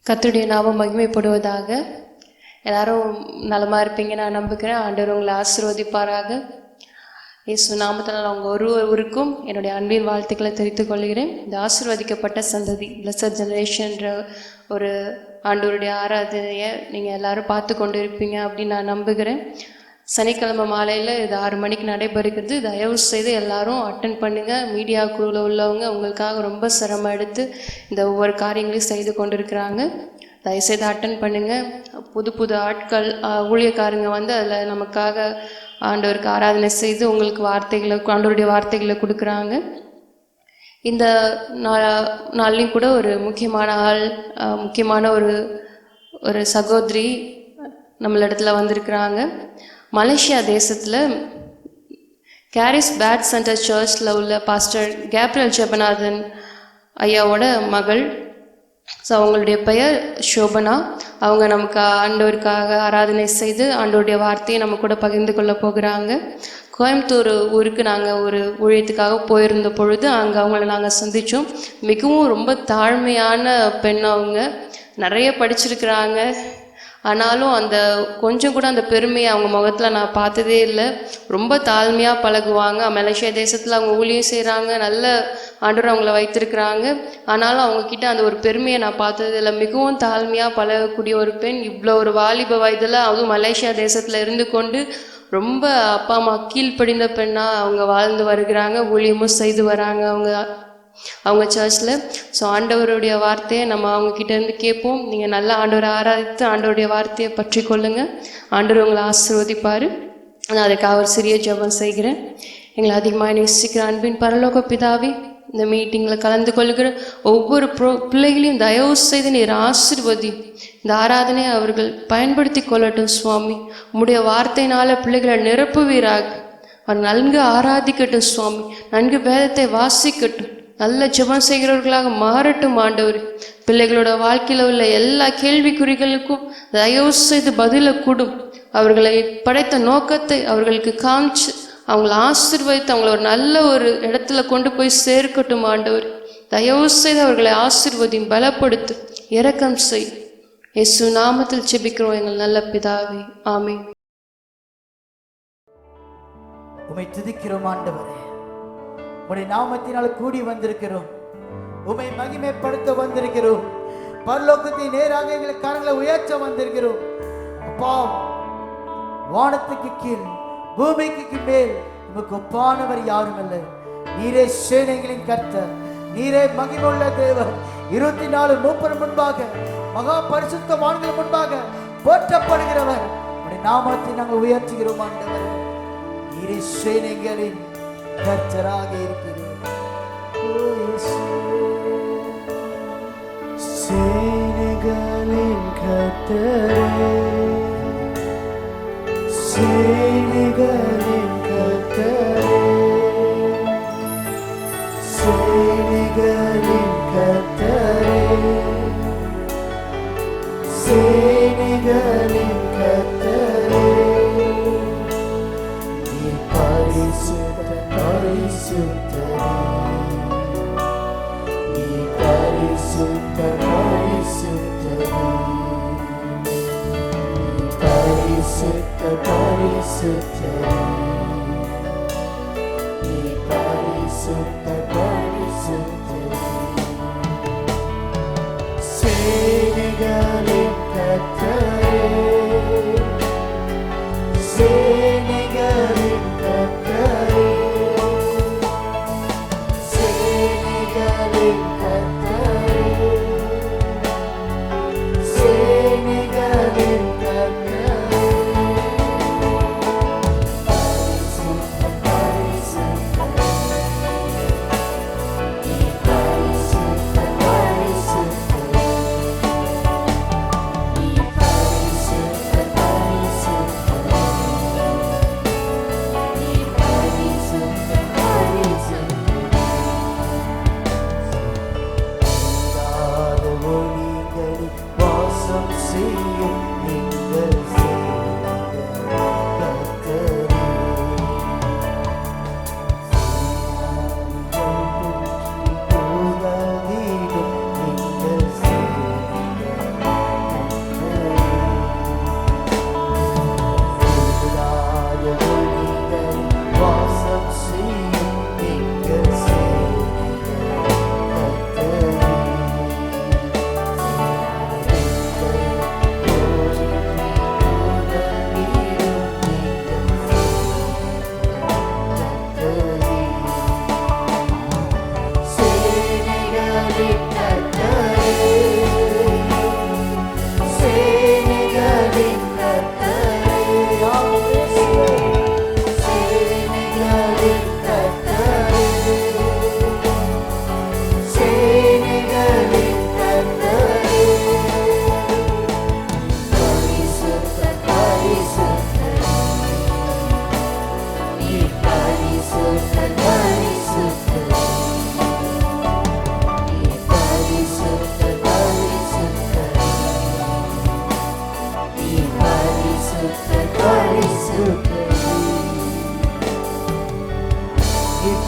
கர்த்தருடைய நாமம் மகிமைப்படுவதாக. எல்லாரும் நலமாக இருப்பீங்க நான் நம்புகிறேன். ஆண்டவர் உங்களை ஆசீர்வதிப்பாராக. இயேசு நாமத்தினால் அவங்க ஒருவருக்கும் என்னுடைய அன்பின் வாழ்த்துக்களை தெரிவித்துக் கொள்கிறேன். இந்த ஆசீர்வதிக்கப்பட்ட சந்ததி பிளஸட் ஜெனரேஷன்ற ஒரு ஆண்டவருடைய ஆராதனையை நீங்கள் எல்லாரும் பார்த்து கொண்டு இருப்பீங்க அப்படின்னு நான் நம்புகிறேன். சனிக்கிழமை மாலையில் இது 6 மணிக்கு நடைபெறுகிறது. தயவு செய்து எல்லாரும் அட்டன் பண்ணுங்கள். மீடியா குழுவில் உள்ளவங்க உங்களுக்காக ரொம்ப சிரமம் எடுத்து இந்த ஒவ்வொரு காரியங்களையும் செய்து கொண்டிருக்கிறாங்க. தயவுசெய்து அட்டன் பண்ணுங்கள். புது புது ஆட்கள் ஊழியக்காரங்க வந்து அதில் நமக்காக ஆண்டவருக்கு ஆராதனை செய்து உங்களுக்கு ஆண்டவருடைய வார்த்தைகளை கொடுக்குறாங்க. இந்த நாள்லையும் கூட ஒரு முக்கியமான ஒரு சகோதரி நம்மளிடத்துல வந்திருக்கிறாங்க. மலேசியா தேசத்தில் கேரிஸ் பேட் சென்டர் சர்ச்சில் உள்ள பாஸ்டர் கேப்ரியல் ஜெபநாதன் ஐயாவோட மகள். ஸோ அவங்களுடைய பெயர் ஷோபனா. அவங்க நமக்கு ஆண்டவருக்காக ஆராதனை செய்து ஆண்டவருடைய வார்த்தையை நம்ம கூட பகிர்ந்து கொள்ள போகிறாங்க. கோயம்புத்தூர் ஊருக்கு நாங்கள் ஒரு ஊழியத்துக்காக போயிருந்த பொழுது அங்கே அவங்கள நாங்கள் சந்தித்தோம். மிகவும் ரொம்ப தாழ்மையான பெண். அவங்க நிறைய படிச்சிருக்கிறாங்க. ஆனாலும் அந்த கொஞ்சம் கூட அந்த பெருமையை அவங்க முகத்தில் நான் பார்த்ததே இல்லை. ரொம்ப தாழ்மையாக பழகுவாங்க. மலேசியா தேசத்தில் அவங்க ஊழியம் செய்கிறாங்க. நல்ல ஆண்டவர் அவங்கள வைத்திருக்கிறாங்க. ஆனாலும் அவங்கக்கிட்ட அந்த ஒரு பெருமையை நான் பார்த்தது இல்லை. மிகவும் தாழ்மையாக பழகக்கூடிய ஒரு பெண். இவ்வளோ ஒரு வாலிப வயதில் அதுவும் மலேசியா தேசத்தில் இருந்து கொண்டு ரொம்ப அப்பா அம்மா கீழ்ப்படிந்த பெண்ணாக அவங்க வாழ்ந்து வருகிறாங்க. ஊழியமும் செய்து வராங்க அவங்க சர்ச்சில். ஸோ ஆண்டவருடைய வார்த்தையை நம்ம அவங்கக்கிட்டேருந்து கேட்போம். நீங்கள் நல்லா ஆண்டவரை ஆராதித்து ஆண்டவருடைய வார்த்தையை பற்றி கொள்ளுங்கள். ஆண்டவர் உங்களை ஆசீர்வதிப்பார். நான் அதுக்காக ஒரு சிறிய ஜெபம் செய்கிறேன். எங்களை அதிகமாக நேசிக்கிற அன்பின் பரலோக பிதாவே, இந்த மீட்டிங்கில் கலந்து கொள்கிற ஒவ்வொரு பிள்ளைகளையும் தயவு செய்து நீர் ஆசீர்வதி. இந்த ஆராதனை அவர்கள் பயன்படுத்தி கொள்ளட்டும் சுவாமி. உம்முடைய வார்த்தையினால பிள்ளைகளை நிரப்புவீராக. அவர் நன்கு ஆராதிக்கட்டும் சுவாமி. நன்கு வேதத்தை வாசிக்கட்டும். நல்ல ஜெபம் செய்கிறவர்களாக மாறட்டும் ஆண்டவர். பிள்ளைகளோட வாழ்க்கையில் உள்ள எல்லா கேள்விக்குறிகளுக்கும் தயவு செய்து பதிலை கொடும். அவர்களை படைத்த நோக்கத்தை அவர்களுக்கு காமிச்சு அவங்கள ஆசீர்வதித்து அவங்கள ஒரு நல்ல ஒரு இடத்துல கொண்டு போய் சேர்க்கட்டும் ஆண்டவர். தயவு செய்து அவர்களை ஆசீர்வதியும், பலப்படுத்து, இரக்கம் செய். இயேசு நாமத்தில் ஜெபிக்கிறோம் எங்கள் நல்ல பிதாவே, ஆமென். உம்மை துதிக்கிறோம் ஆண்டவரே. உம்முடைய நாமத்தினால் கூடி வந்திருக்கிறோம். உம்மை மகிமைப்படுத்த வந்திருக்கிறோம். பரலோகத்தை நேராக எங்களை கரங்களை உயர்த்த வந்திருக்கிறோம். அப்பா, வானத்துக்கு கீழ் பூமிக்கு மேல் உமக்கு ஒப்பானவர் யாரும் இல்லை. நீரே சேனைகளின் கர்த்தர், நீரே மகிமையுள்ள தேவன். 24 மூப்பர் முன்பாக மகா பரிசுத்தவான்கள் முன்பாக போற்றப்படுகிறவர். உம்முடைய நாமத்தை நாங்கள் உயர்த்துகிறோம் ஆண்டவரே. நீரே சேனைகளின் கர்த்தராக இருக்கிறார். சேனைகளின் கர்த்தரே, சேனைகளின் கர்த்தரே, சேனைகளின் கர்த்தரே, சேனைகளின் கர்த்தரே. நீ பரிசுத்தரே, நீ பரிசுத்தரே, பரிசுத்தரே, நீ பரிசுத்தரே. சேனைகளின் கர்த்தரே, சேனைகளின் கர்த்தரே, சேனைகளின் கர்த்தரே, சேனைகளின் கர்த்தரே.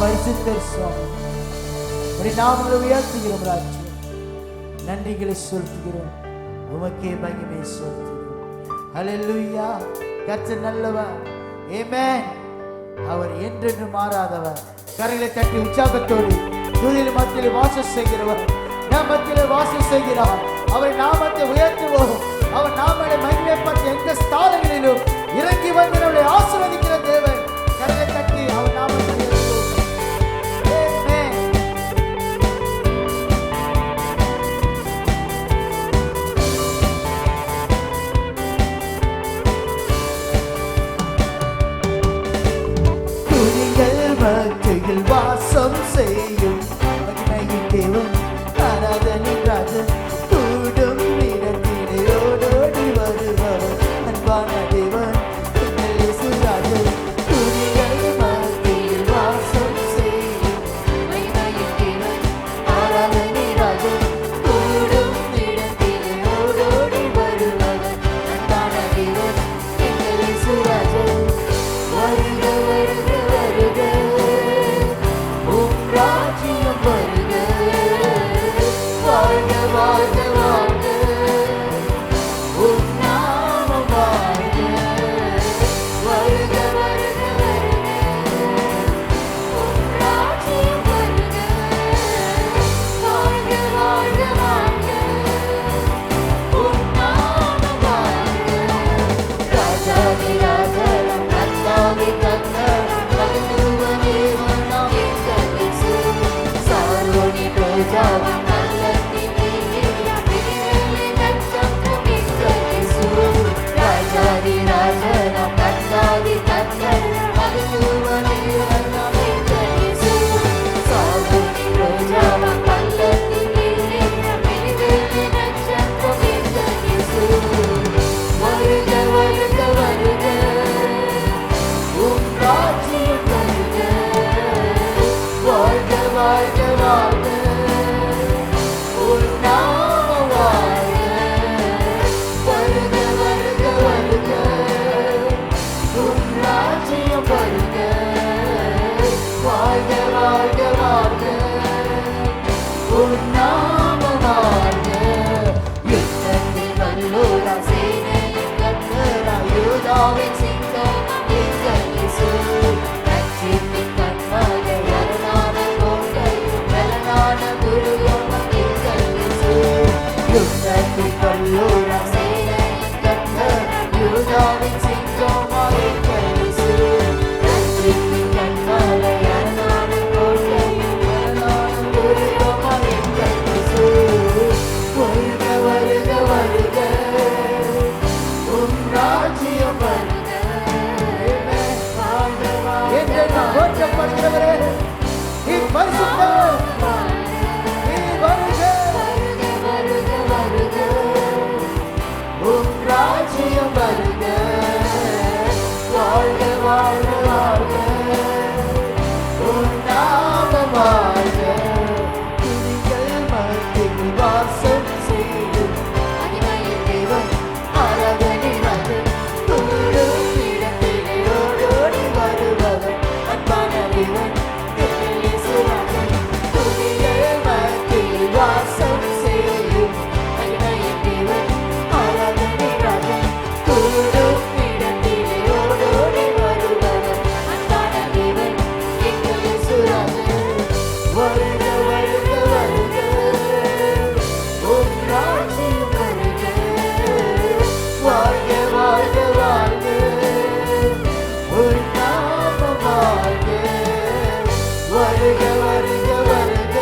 பரிசுத்தர் சுவாமி. உம்முடைய நாமங்களை உயர்த்துகிறோம் ராஜா. நன்றிகளை செலுத்துகிறோம். உமக்கே மகிமை செலுத்துகிறோம். ஹல்லேலூயா. கர்த்தர் நல்லவர். ஆமென். அவர் என்றென்று மாறாதவர். கரங்களை தட்டி உற்சாகத்தோடு துதியின் மத்தியில் வாசம் செய்கிறவர், நம் மத்தியில் வாசம் செய்கிறார். அவர் நாமத்தை உயர்த்துவோம். அவர் நாமத்தை மகிமைப்பட்ட எந்த ஸ்தானங்களிலும் இறங்கி வந்து நம்மை ஆசீர்வதிக்கிற தேவன். கரங்களை தட்டி அவர் நாமத்தை உயர்த்துவோம். ஆமென். துதிகள் மத்தியில் வாசம் செய்யும் மகிமையின் தேவன், ஆராதனை ராஜன், கூடும் இடத்திலே ஓடோடி வருபவர், அன்பான தேவன், எங்கள் இயேசு ராஜன். துதிகள் மத்தியில் வாசம் செய்யும் மகிமையின் தேவன், ஆராதனை ராஜன், கூடும் இடத்திலே ஓடோடி வருபவர், அன்பான தேவன், எங்கள் இயேசு ராஜன். வருக வருக வருக, உம் ராஜ்யம் வருக, வாழ்க வாழ்க வாழ்க, உம் நாமம் வாழ்க. வருக வருக வருக, உம் ராஜ்யம் வருக, வாழ்க வாழ்க வாழ்க, உம் நாமம் வாழ்க. ராஜாதி ராஜாவாம் கர்த்தாவே கர்த்தர், மகிமையுமே வண்ணம் எங்கள் இயேசு. சாரோனி ரோஜாவாம் நல்லத்தின் நீரே, விடிவெள்ளி நட்சத்திரம் எங்கள் இயேசு. ராஜாதி ராஜாவாம் கர்த்தாவே கர்த்தர், மகிமையுமே வண்ணம் எங்கள் இயேசு. சாரோனி ரோஜாவாம் நல்லத்தின் நீரே, விடிவெள்ளி நட்சத்திரம் எங்கள் இயேசு. வருக வருக வருக, உம் ராஜ்யம் வருக, வாழ்க வாழ்க வாழ்க, உம் நாமம் வாழ்க. வருக வருக வருக, உம் ராஜ்யம் வருக, வாழ்க வாழ்க வாழ்க, உம் நாமம் வாழ்க. யுத்தத்தில் வல்லோராம் சேனையின் கர்த்தராம் யூதாவின் சிங்கம் எங்கள் இயேசு. ரட்சிப்பின் கண்மலை, அரணான கோட்டை, பலனான துருவம் எங்கள் இயேசு. யுத்தத்தில் வல்லோராம் சேனையின் கர்த்தராம் யூதாவின் சிங்கம் எங்கள் இயேசு. ரட்சிப்பின் கண்மலை, அரணான கோட்டை, பலனான துருவம் எங்கள் இயேசு. வருக வருக வருக, உம் ராஜ்யம் வருக. என்றென்றும் போற்றப்படுகிறவரே, நீர் பரிசுத்தர், நீர் வருக. வருக வருக, உம் ராஜ்யம் வருக, வாழ்க வாழ்க வாழ்க, உம் நாமம் வாழ்க. துதிகள் மத்தியில் வாசம் செய்யும் மகிமையின் தேவன், ஆராதனை ராஜன், கூடும் இடத்திலே ஓடோடி வருபவர், அன்பான தேவன், எங்கள் இயேசு ராஜன். துதிகள் மத்தியில் வாசம் செய்யும் மகிமையின் தேவன், ஆராதனை ராஜன், கூடும் இடத்திலே ஓடோடி வருபவர், அன்பான தேவன், எங்கள் இயேசு ராஜன். வருக வருக வருக, உம் ராஜ்யம் வருக, வாழ்க வாழ்க வாழ்க, உம் நாமம் வாழ்க. வருக வருக வருக,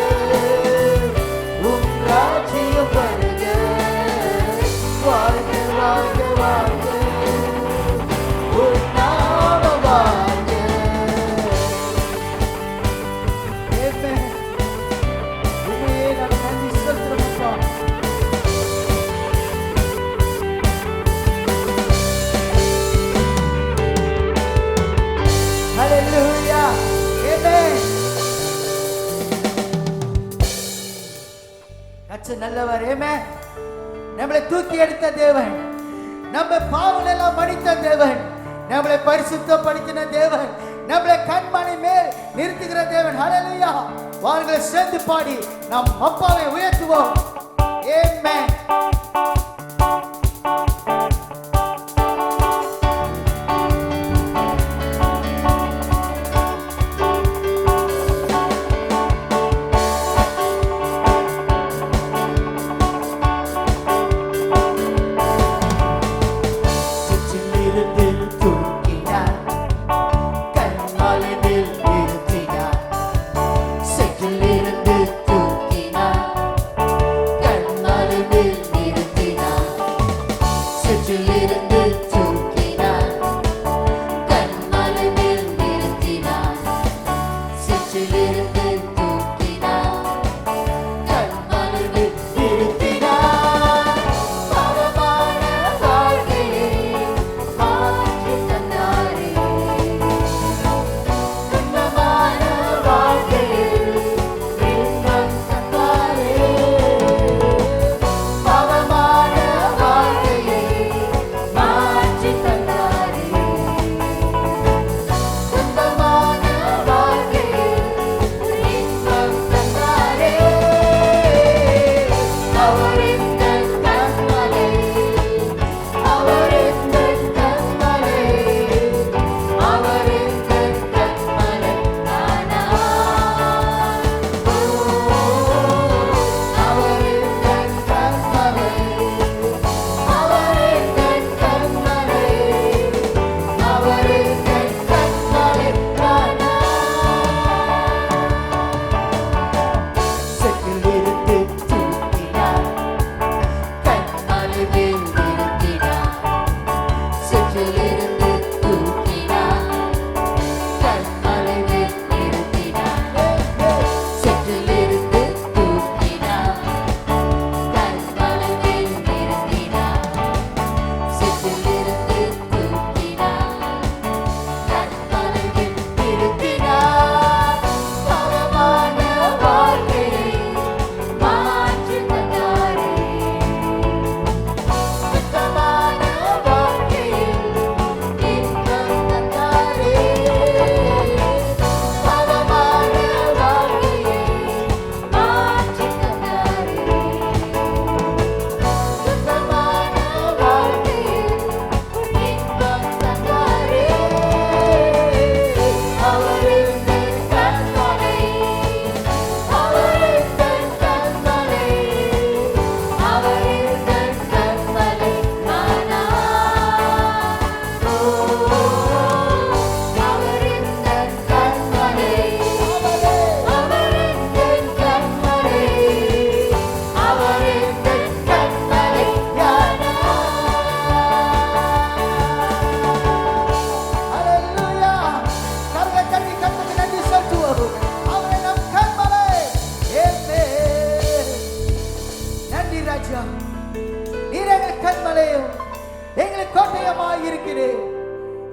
உம் ராஜ்யம் வருக, வாழ்க வாழ்க வாழ்க, உம் நாமம் வாழ்க. ஆமென். உம்மையே நாங்கள் நன்றி செலுத்துகிறோம் அப்பா. Hallelujah. Amen. கர்த்தர் நல்லவர். ஆமென். நம்மளை தூக்கி எடுத்த தேவன், நம்ம பாவங்கள் எல்லாம் மன்னித்த தேவன், நம்மளை பரிசுத்தப்படுத்தின தேவன், நம்மளை கண்மணி மேல் நிறுத்துகிற தேவன். ஹல்லேலூயா. வாருங்களை சேர்ந்து பாடி நாம் அப்பாவை உயர்த்துவோம். ஆமென்.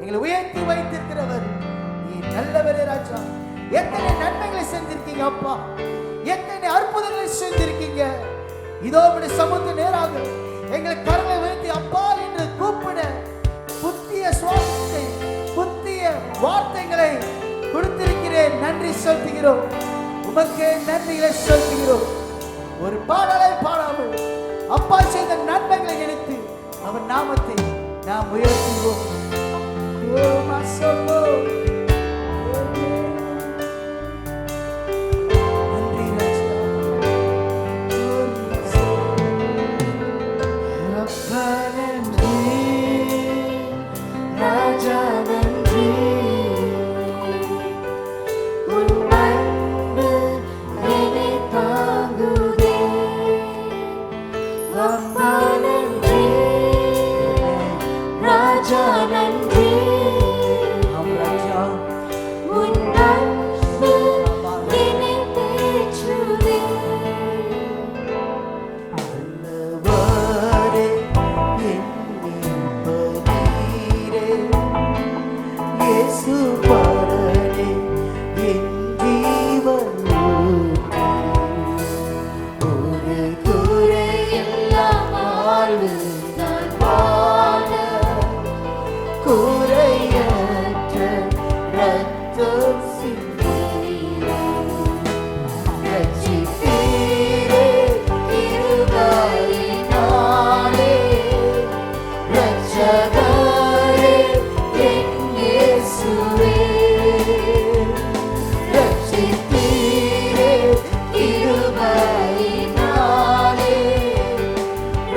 எங்களை உயர்த்தி வைத்திருக்கிறவர். நீ நல்லவரே ராஜா. எத்தனை நன்மைகளை செஞ்சிருக்கீங்க அப்பா, எத்தனை அற்புதங்களை செஞ்சிருக்கீங்க. இதோ உடைய சமூகத்து நேராக எங்களை கரங்களை உயர்த்தி அப்பா என்று கூப்பிட புத்திய சுவாசத்தை புத்திய வார்த்தைகளை கொடுத்திருக்கிறேன். நன்றி செலுத்துகிறோம். உமக்கு நன்றிகளை செலுத்துகிறோம். ஒரு பாடலை பாடாமல் அப்பா செய்த நன்மைகளை நினைத்து அவர் நாமத்தை நாம் உயர்த்துவோம். குறையற்ற இரத்த ரத்தம் சிந்தினீரே. ரட்சித்தீரே கிருபையினாலே. ரட்சகரே என் இயேசுவே. ரட்சித்தீரே கிருபையினாலே.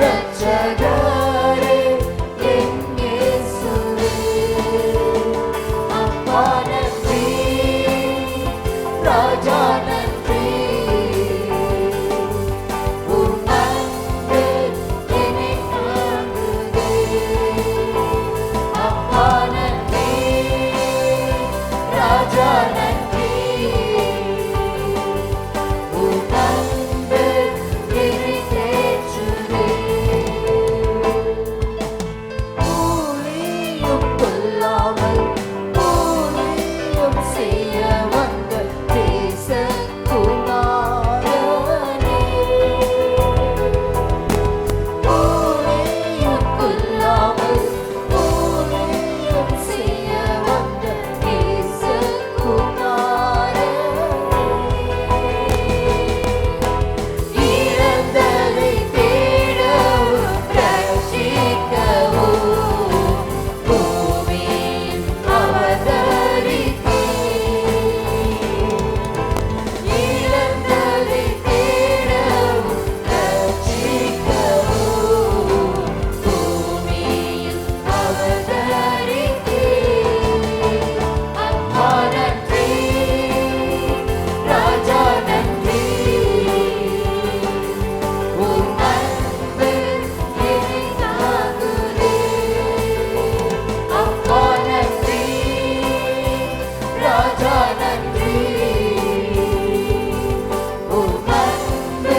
ரட்சகரே என் இயேசுவே. அப்பா நன்றி, ராஜா நன்றி. உம் அன்பு என்னை தாங்குதே. அப்பா நன்றி, ராஜா நன்றி. உம் அன்பு என்னை தேற்றுதே. ஊழியம் கொள்ளாமல் ஊழியம் செய்ய வந்த தேசகுமாரனே. ஊழியம் கொள்ளாமல் ஊழியம் செய்ய வந்த தேசகுமாரனே. இறந்ததை தேடவும் ரட்சிக்கவும் பூமியில் அவதரித்தீர். இறந்ததை தேடவும் ரட்சிக்கவும் பூமியில் அவதரித்தீர். அப்பா நன்றி, ராஜா நன்றி. உம் அன்பு என்னை தாங்குதே. அப்பா நன்றி, ராஜா நன்றி. உம் அன்பு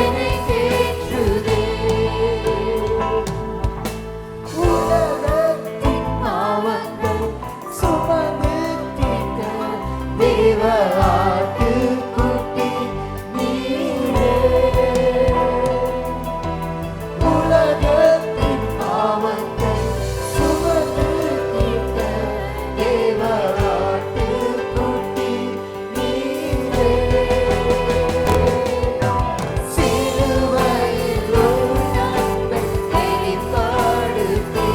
என்னை தேற்றுதே. உலகத்தின் பாவங்கள் சுமந்து தீர்த்த தேவ ஆட்டுக்குட்டி நீரே. உலகத்தின் பாவங்கள் சுமந்து தீர்த்த தேவ ஆட்டுக்குட்டி நீரே. சிலுவையில் உன் அன்பை வெளிப்படுத்தி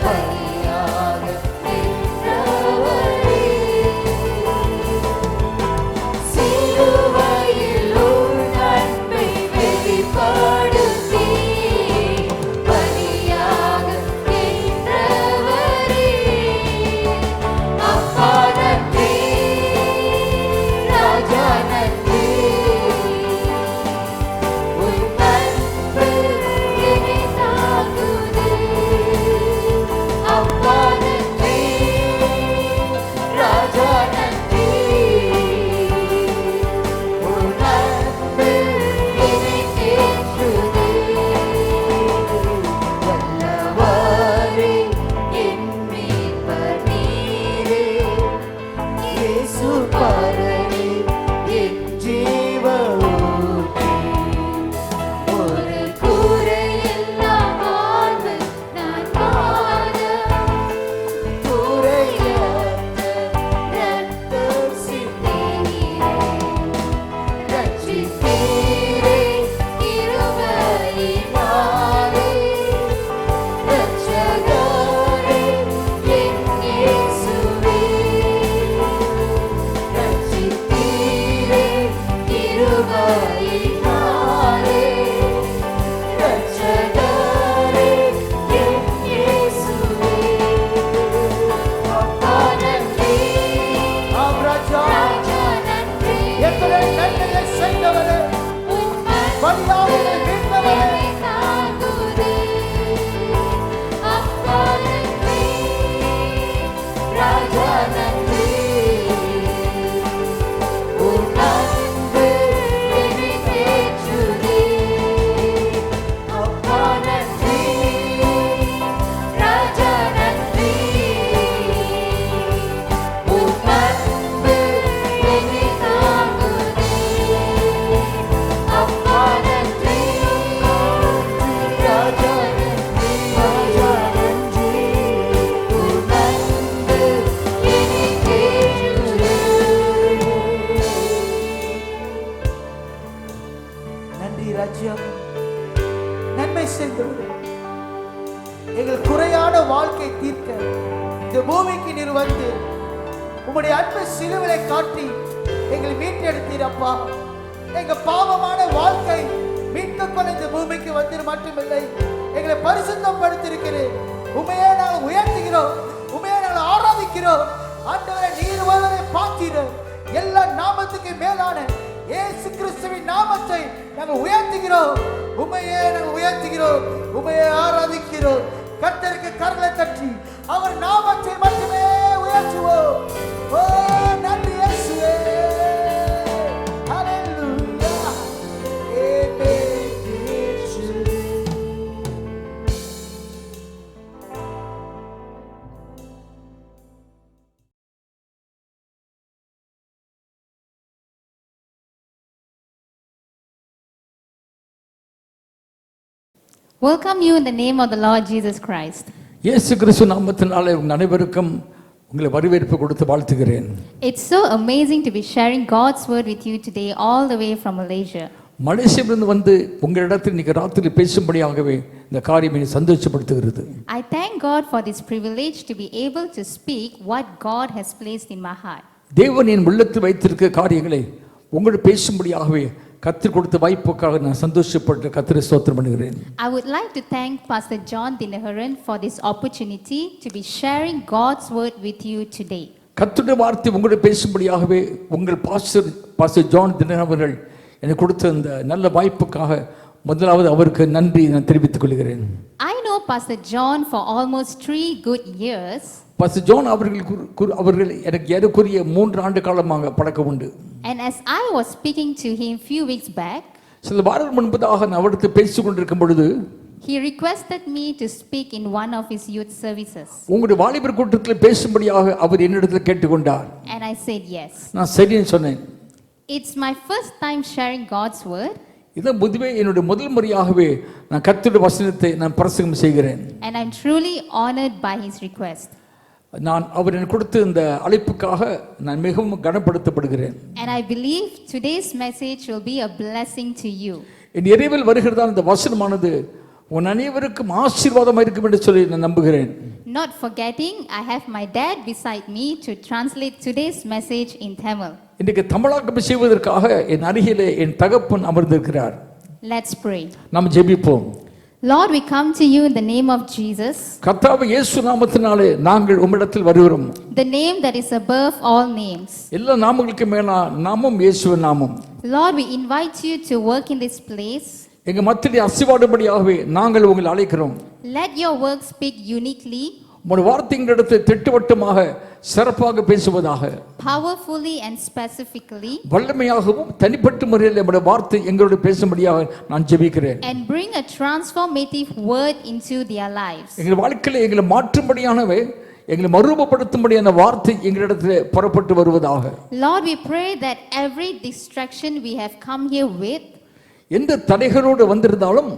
பலியாக நின்றவரே. உம்முடைய அன்பு சிலுவிலை காட்டி எங்களை மீட்டெடுத்தீரப்பா. எங்க பாவமான வாழ்க்கை மீட்டும் கொண்டு இந்த பூமிக்கு வந்து மட்டுமில்லை, எங்களை பரிசுத்தம் படுத்திருக்கிறேன். உண்மையே நாங்கள் உயர்த்துகிறோம், உண்மையே நாங்கள் ஆராதிக்கிறோம். ஆண்டவரே, நீர் ஒருவரை பார்த்தீர்கள். எல்லா நாமத்துக்கு மேலான இயேசு கிறிஸ்துவின் நாமத்தை நாங்கள் உயர்த்துகிறோம். உண்மையே நாங்கள் உயர்த்துகிறோம், உண்மையை ஆராதிக்கிறோம். கர்த்தருக்கு கரங்களை தட்டி அவர் நாமத்தை மட்டுமே உயர்த்துவோம். ஓ நன்றி இயேசுவே. ஹல்லேலூயா. ஆமென். Welcome you in the name of the Lord Jesus Christ. இயேசு கிறிஸ்து நாமத்தினாலே உங்கள் அனைவருக்கும் உங்களை வரவேற்பு கொடுத்து வாழ்த்துகிறேன். It's so amazing to be sharing God's word with you today all the way from Malaysia. மலேசியாவிலிருந்து வந்து உங்களிடத்தில் இன்னைக்கு ராத்திரி பேசும்படியாகவே இந்த காரியம் என்னை சந்தோஷப்படுத்துகிறது. I thank God for this privilege to be able to speak what God has placed in my heart. தேவன் என் உள்ளத்தில் வைத்திருக்கிற காரியங்களை உங்களோடு பேசும்படியாகவே கர்த்தர் கொடுத்த வாய்ப்புக்காக நான் சந்தோஷப்பட்டு கர்த்தரை ஸ்தோத்திரம் பண்ணுகிறேன். I would like to thank Pastor John Dinaharan for this opportunity to be sharing God's word with you today. கர்த்தருடைய வார்த்தை உங்களோடு பேசும்படியாகவே உங்கள் பாஸ்டர் ஜான் தினகரன் அவர்கள் எனக்கு கொடுத்த இந்த நல்ல வாய்ப்புக்காக முதலாவது அவருக்கு நன்றி நான் தெரிவித்துக் கொள்கிறேன். I know Pastor John for almost 3 good years. Pastor John அவர்கள் எனக்கு ஏறக்குறைய 3 ஆண்டு காலமாக பழக்கம் உண்டு. And as I was speaking to him few weeks back, சில வாரங்கள் முன்பதாக நான் அவரிடத்தில் பேசிக் கொண்டிருக்கும் பொழுது he requested me to speak in one of his youth services. உங்களுடைய வாலிபர் கூட்டத்தில் பேசும்படியாக அவர் என்னிடத்தில் கேட்டுக்கொண்டார். And I said yes. நான் சரின்னு சொன்னேன். It's my first time sharing God's word. இதான் பொதுவே என்னுடைய முதல் முறையாகவே நான் கர்த்தருடைய வசனத்தை நான் பிரசங்கம் செய்கிறேன். And I'm truly honored by his request. நான் அவர் எனக்கு கொடுத்த இந்த அழைப்புக்காக நான் மிகவும் கனப்படுத்தப்படுகிறேன். And I believe today's message will be a blessing to you. என் இறைவில் வருகிறதான இந்த வசனமானது உன் அனைவருக்கும் ஆசீர்வாதமாக இருக்கும் என்று சொல்லி நான் நம்புகிறேன். Not forgetting, I have my dad beside me to translate today's message in Tamil. இன்றைக்கு தமிழாக்கம் செய்வதற்காக என் அருகிலே என் தகப்பன் அமர்ந்திருக்கிறார். Let's pray. நாம் ஜெபிப்போம். Lord, we come to you in the name of Jesus, கர்த்தாவே இயேசு நாமத்தினாலே நாங்கள் உம்மிடத்தில் வருகிறோம். the name that is above all names. எல்லா நாமங்களுக்கு மேலா நாமம் இயேசுவின் நாமம். Lord, we invite you to work in this place. எங்க மத்தியிலே அசைவாடும்படியாகவே நாங்கள் உங்களை அழைக்கிறோம். Let your work speak uniquely, உம்முடைய வார்த்தைகளிடத்தை திட்டவட்டமாக சிறப்பாக பேசுவதாக, powerfully and specifically, வல்லமையாகவும் தனிப்பட்ட முறையில் நம்முடைய வார்த்தை எங்களோடு பேசும்படியாக நான் ஜெபிக்கிறேன். and bring a transformative word into their lives. எங்கள் வாழ்க்கையில எங்களை மாற்றும்படியானவை, எங்களை மறுரூபப்படுத்தும்படியான வார்த்தை எங்களிடத்தில் புறப்பட்டு வருவதாக. Lord, we pray that every distraction we have come here with, எந்த தடைகளோடு வந்திருந்தாலும்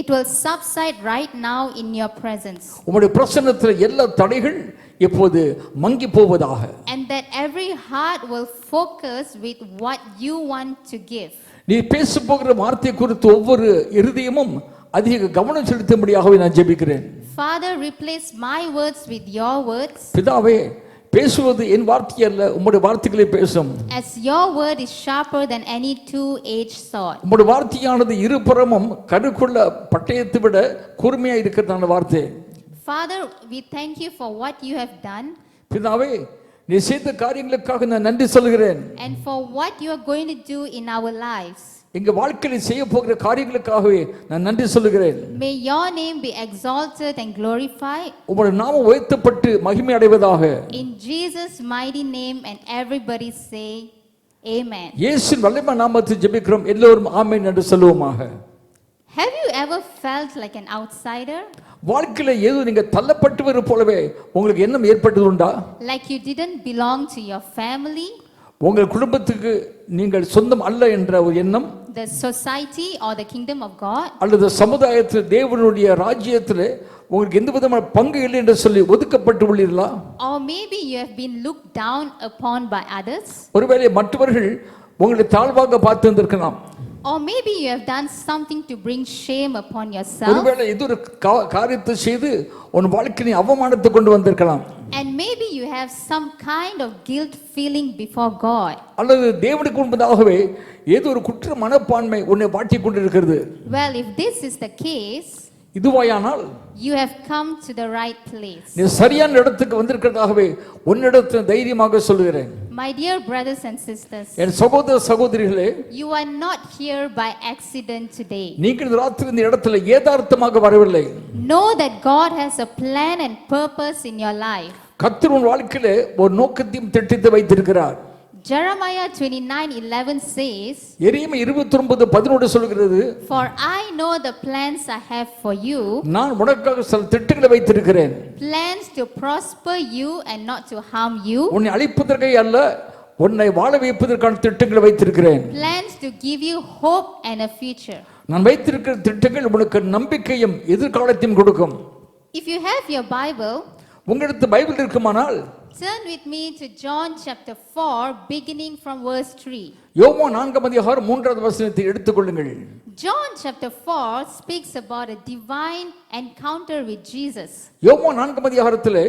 it will subside right now in your presence. உம்முடைய பிரசன்னத்தில் எல்லா தடைகள் இப்போது மங்கி போவதாக. And that every heart will focus with what you want to give. நீ பேச போகிற வார்த்தை குறித்து ஒவ்வொரு இருதயமும் அதிக கவனம் செலுத்தும்படியாகவே நான் ஜெபிக்கிறேன். Father, replace my words with your words. பிதாவே, பேசுவது என் வார்த்தை அல்ல, உம்முடைய வார்த்தைகளை பேசும். As your word is sharper than any two-edged sword. உம்முடைய வார்த்தையானது இருபுறமும் கருக்குள்ள பட்டயத்தை விட கூர்மையா இருக்கிறதான வார்த்தை. Father, we thank you for what you have done. பிதாவே, நீ செய்த காரியங்களுக்காக நான் நன்றி சொல்கிறேன். And for what you are going to do in our lives. எங்க வாழ்க்கையில் செய்ய போகிற காரியங்களுக்காகவே நான் நன்றி சொல்கிறேன். May your name be exalted and glorified. உம்முடைய நாமம் உயர்த்தப்பட்டு மகிமை அடைவதாக. In Jesus' mighty name, and everybody say amen. இயேசுவின் வல்லமை நாமத்தில் ஜெபிக்கிறோம். எல்லோரும் ஆமென் என்று சொல்லுவோமாக. Have you ever felt like an outsider? வாழ்க்கையில ஏதோ நீங்க தள்ளப்பட்டு வரும் போலவே உங்களுக்கு எண்ணம் ஏற்பட்டது உண்டா? Like you didn't belong to your family, உங்கள் குடும்பத்துக்கு நீங்கள் சொந்தம் அல்ல என்ற ஒரு எண்ணம், the society or the kingdom of God, அல்லது சமுதாயத்தில் தேவனுடைய ராஜ்யத்தில் உங்களுக்கு எந்த விதமான பங்கு இல்லை என்று சொல்லி ஒதுக்கப்பட்டு உள்ளீர்களா? or maybe you have been looked down upon by others. ஒருவேளை மற்றவர்கள் உங்களை தாழ்வாக பார்த்து வந்திருக்கலாம். Or maybe you have done something to bring shame upon yourself. ஒருவேளை இது ஒரு காரியத்தை செய்து உன் வாழ்க்கையை அவமானத்தை கொண்டு வந்திருக்கலாம். And maybe you have some kind of guilt feeling before God. அல்லது தேவனுக்கு முன்பதாகவே ஏதோ ஒரு குற்ற மனப்பான்மை உன்னை வாட்டிக் கொண்டிருக்கிறது. Well, if this is the case, இதுவாயானால் you have come to the right place. நீ சரியான இடத்துக்கு வந்திருக்கிறதாகவே உன்னிடத்தில் தைரியமாக சொல்லுகிறேன். My dear brothers and sisters, என் சகோதர சகோதரிகளே, you are not here by accident today. நீங்கள் இந்த ராத்திரி இந்த இடத்துல யதார்த்தமாக வரவில்லை. Know that God has a plan and purpose in your life. கர்த்தர் உன் வாழ்க்கையிலே ஒரு நோக்கத்தையும் திட்டத்தை வைத்திருக்கிறார். Jeremiah 29:11 says, எரேமியா 29:11 சொல்கிறது, For I know the plans I have for you, நான் உனக்காக சில திட்டங்களை வைத்திருக்கிறேன். plans to prosper you and not to harm you, உன்னை அழிப்பதற்கே அல்ல, உன்னை வாழ வைப்பதற்கான திட்டங்களை வைத்திருக்கிறேன். plans to give you hope and a future. நான் வைத்திருக்கிற திட்டங்கள் உனக்கு நம்பிக்கையும் எதிர்காலத்தையும் கொடுக்கும். If you have your Bible, உங்களுக்கு பைபிள் இருக்குமானால் turn with me to John chapter 4, beginning from verse 3. யோவான் 4:3 எடுத்துக்கொள்ளுங்கள். John chapter 4 speaks about a divine encounter with Jesus. யோவான் 4:3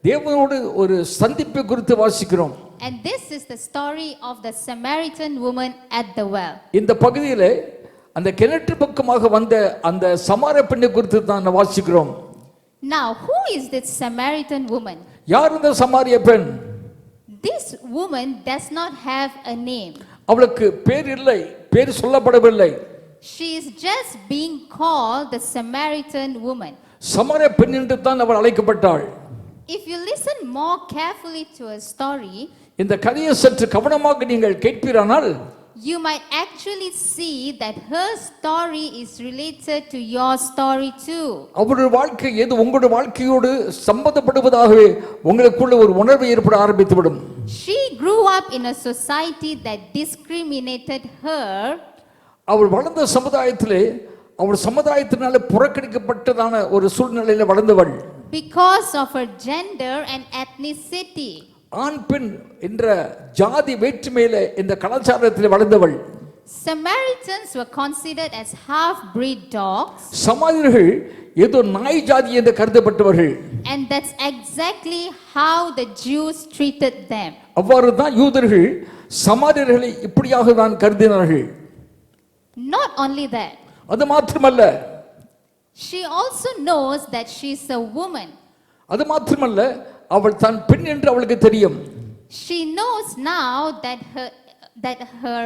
தேவனோடு ஒரு சந்திப்பை குறித்து வாசிக்கிறோம். And this is the story of the Samaritan woman at the well. இந்த பகுதியிலே அந்த கிணற்று பக்கமாக வந்த அந்த சமாரிய பெண்ணை குறித்து தான் வாசிக்கிறோம். Now, who is this Samaritan woman? யார் இந்த சமாரிய பெண்? This woman does not have a name. அவளுக்கு பேர் இல்லை, பேர் சொல்லப்படவில்லை. She is just being called the Samaritan woman. சமாரிய பெண் என்று தான் அவள் அழைக்கப்பட்டாள். If you listen more carefully to her story, இந்த கதையை சற்று கவனமாக நீங்கள் கேட்பீரானால் you might actually see that her story is related to your story too. அவருடைய வாழ்க்கை ஏதோ உங்களுடைய வாழ்க்கையோடு சம்பந்தப்படுவதாகவே உங்களுக்குள்ள ஒரு உணர்வு ஏற்பட ஆரம்பித்துவிடும். She grew up in a society that discriminated her. அவள் வளர்ந்த சமுதாயத்திலே அவள் சமுதாயத்தினால புறக்கணிக்கப்பட்டதான ஒரு சூழ்நிலையில வளர்ந்தவள். Because of her gender and ethnicity. ஆண் பெண் என்ற ஜாதி வேற்றுமையில இந்த கலாச்சாரத்தில் வளர்ந்தவள். Samaritans were considered as half-breed dogs. சமாரியர்கள் ஏதோ நாய் ஜாதி என்று கருதப்பட்டவர்கள். And that's exactly how the Jews treated them. அவ்வாறு தான் யூதர்கள் சமாரியர்களை இப்படியாக தான் கருதினார்கள். Not only that, அது மாத்திரமல்ல, she also knows that she's a woman. அது மாத்திரமல்ல, அவள் தான் பெண் என்று அவளுக்கு தெரியும். She knows now that her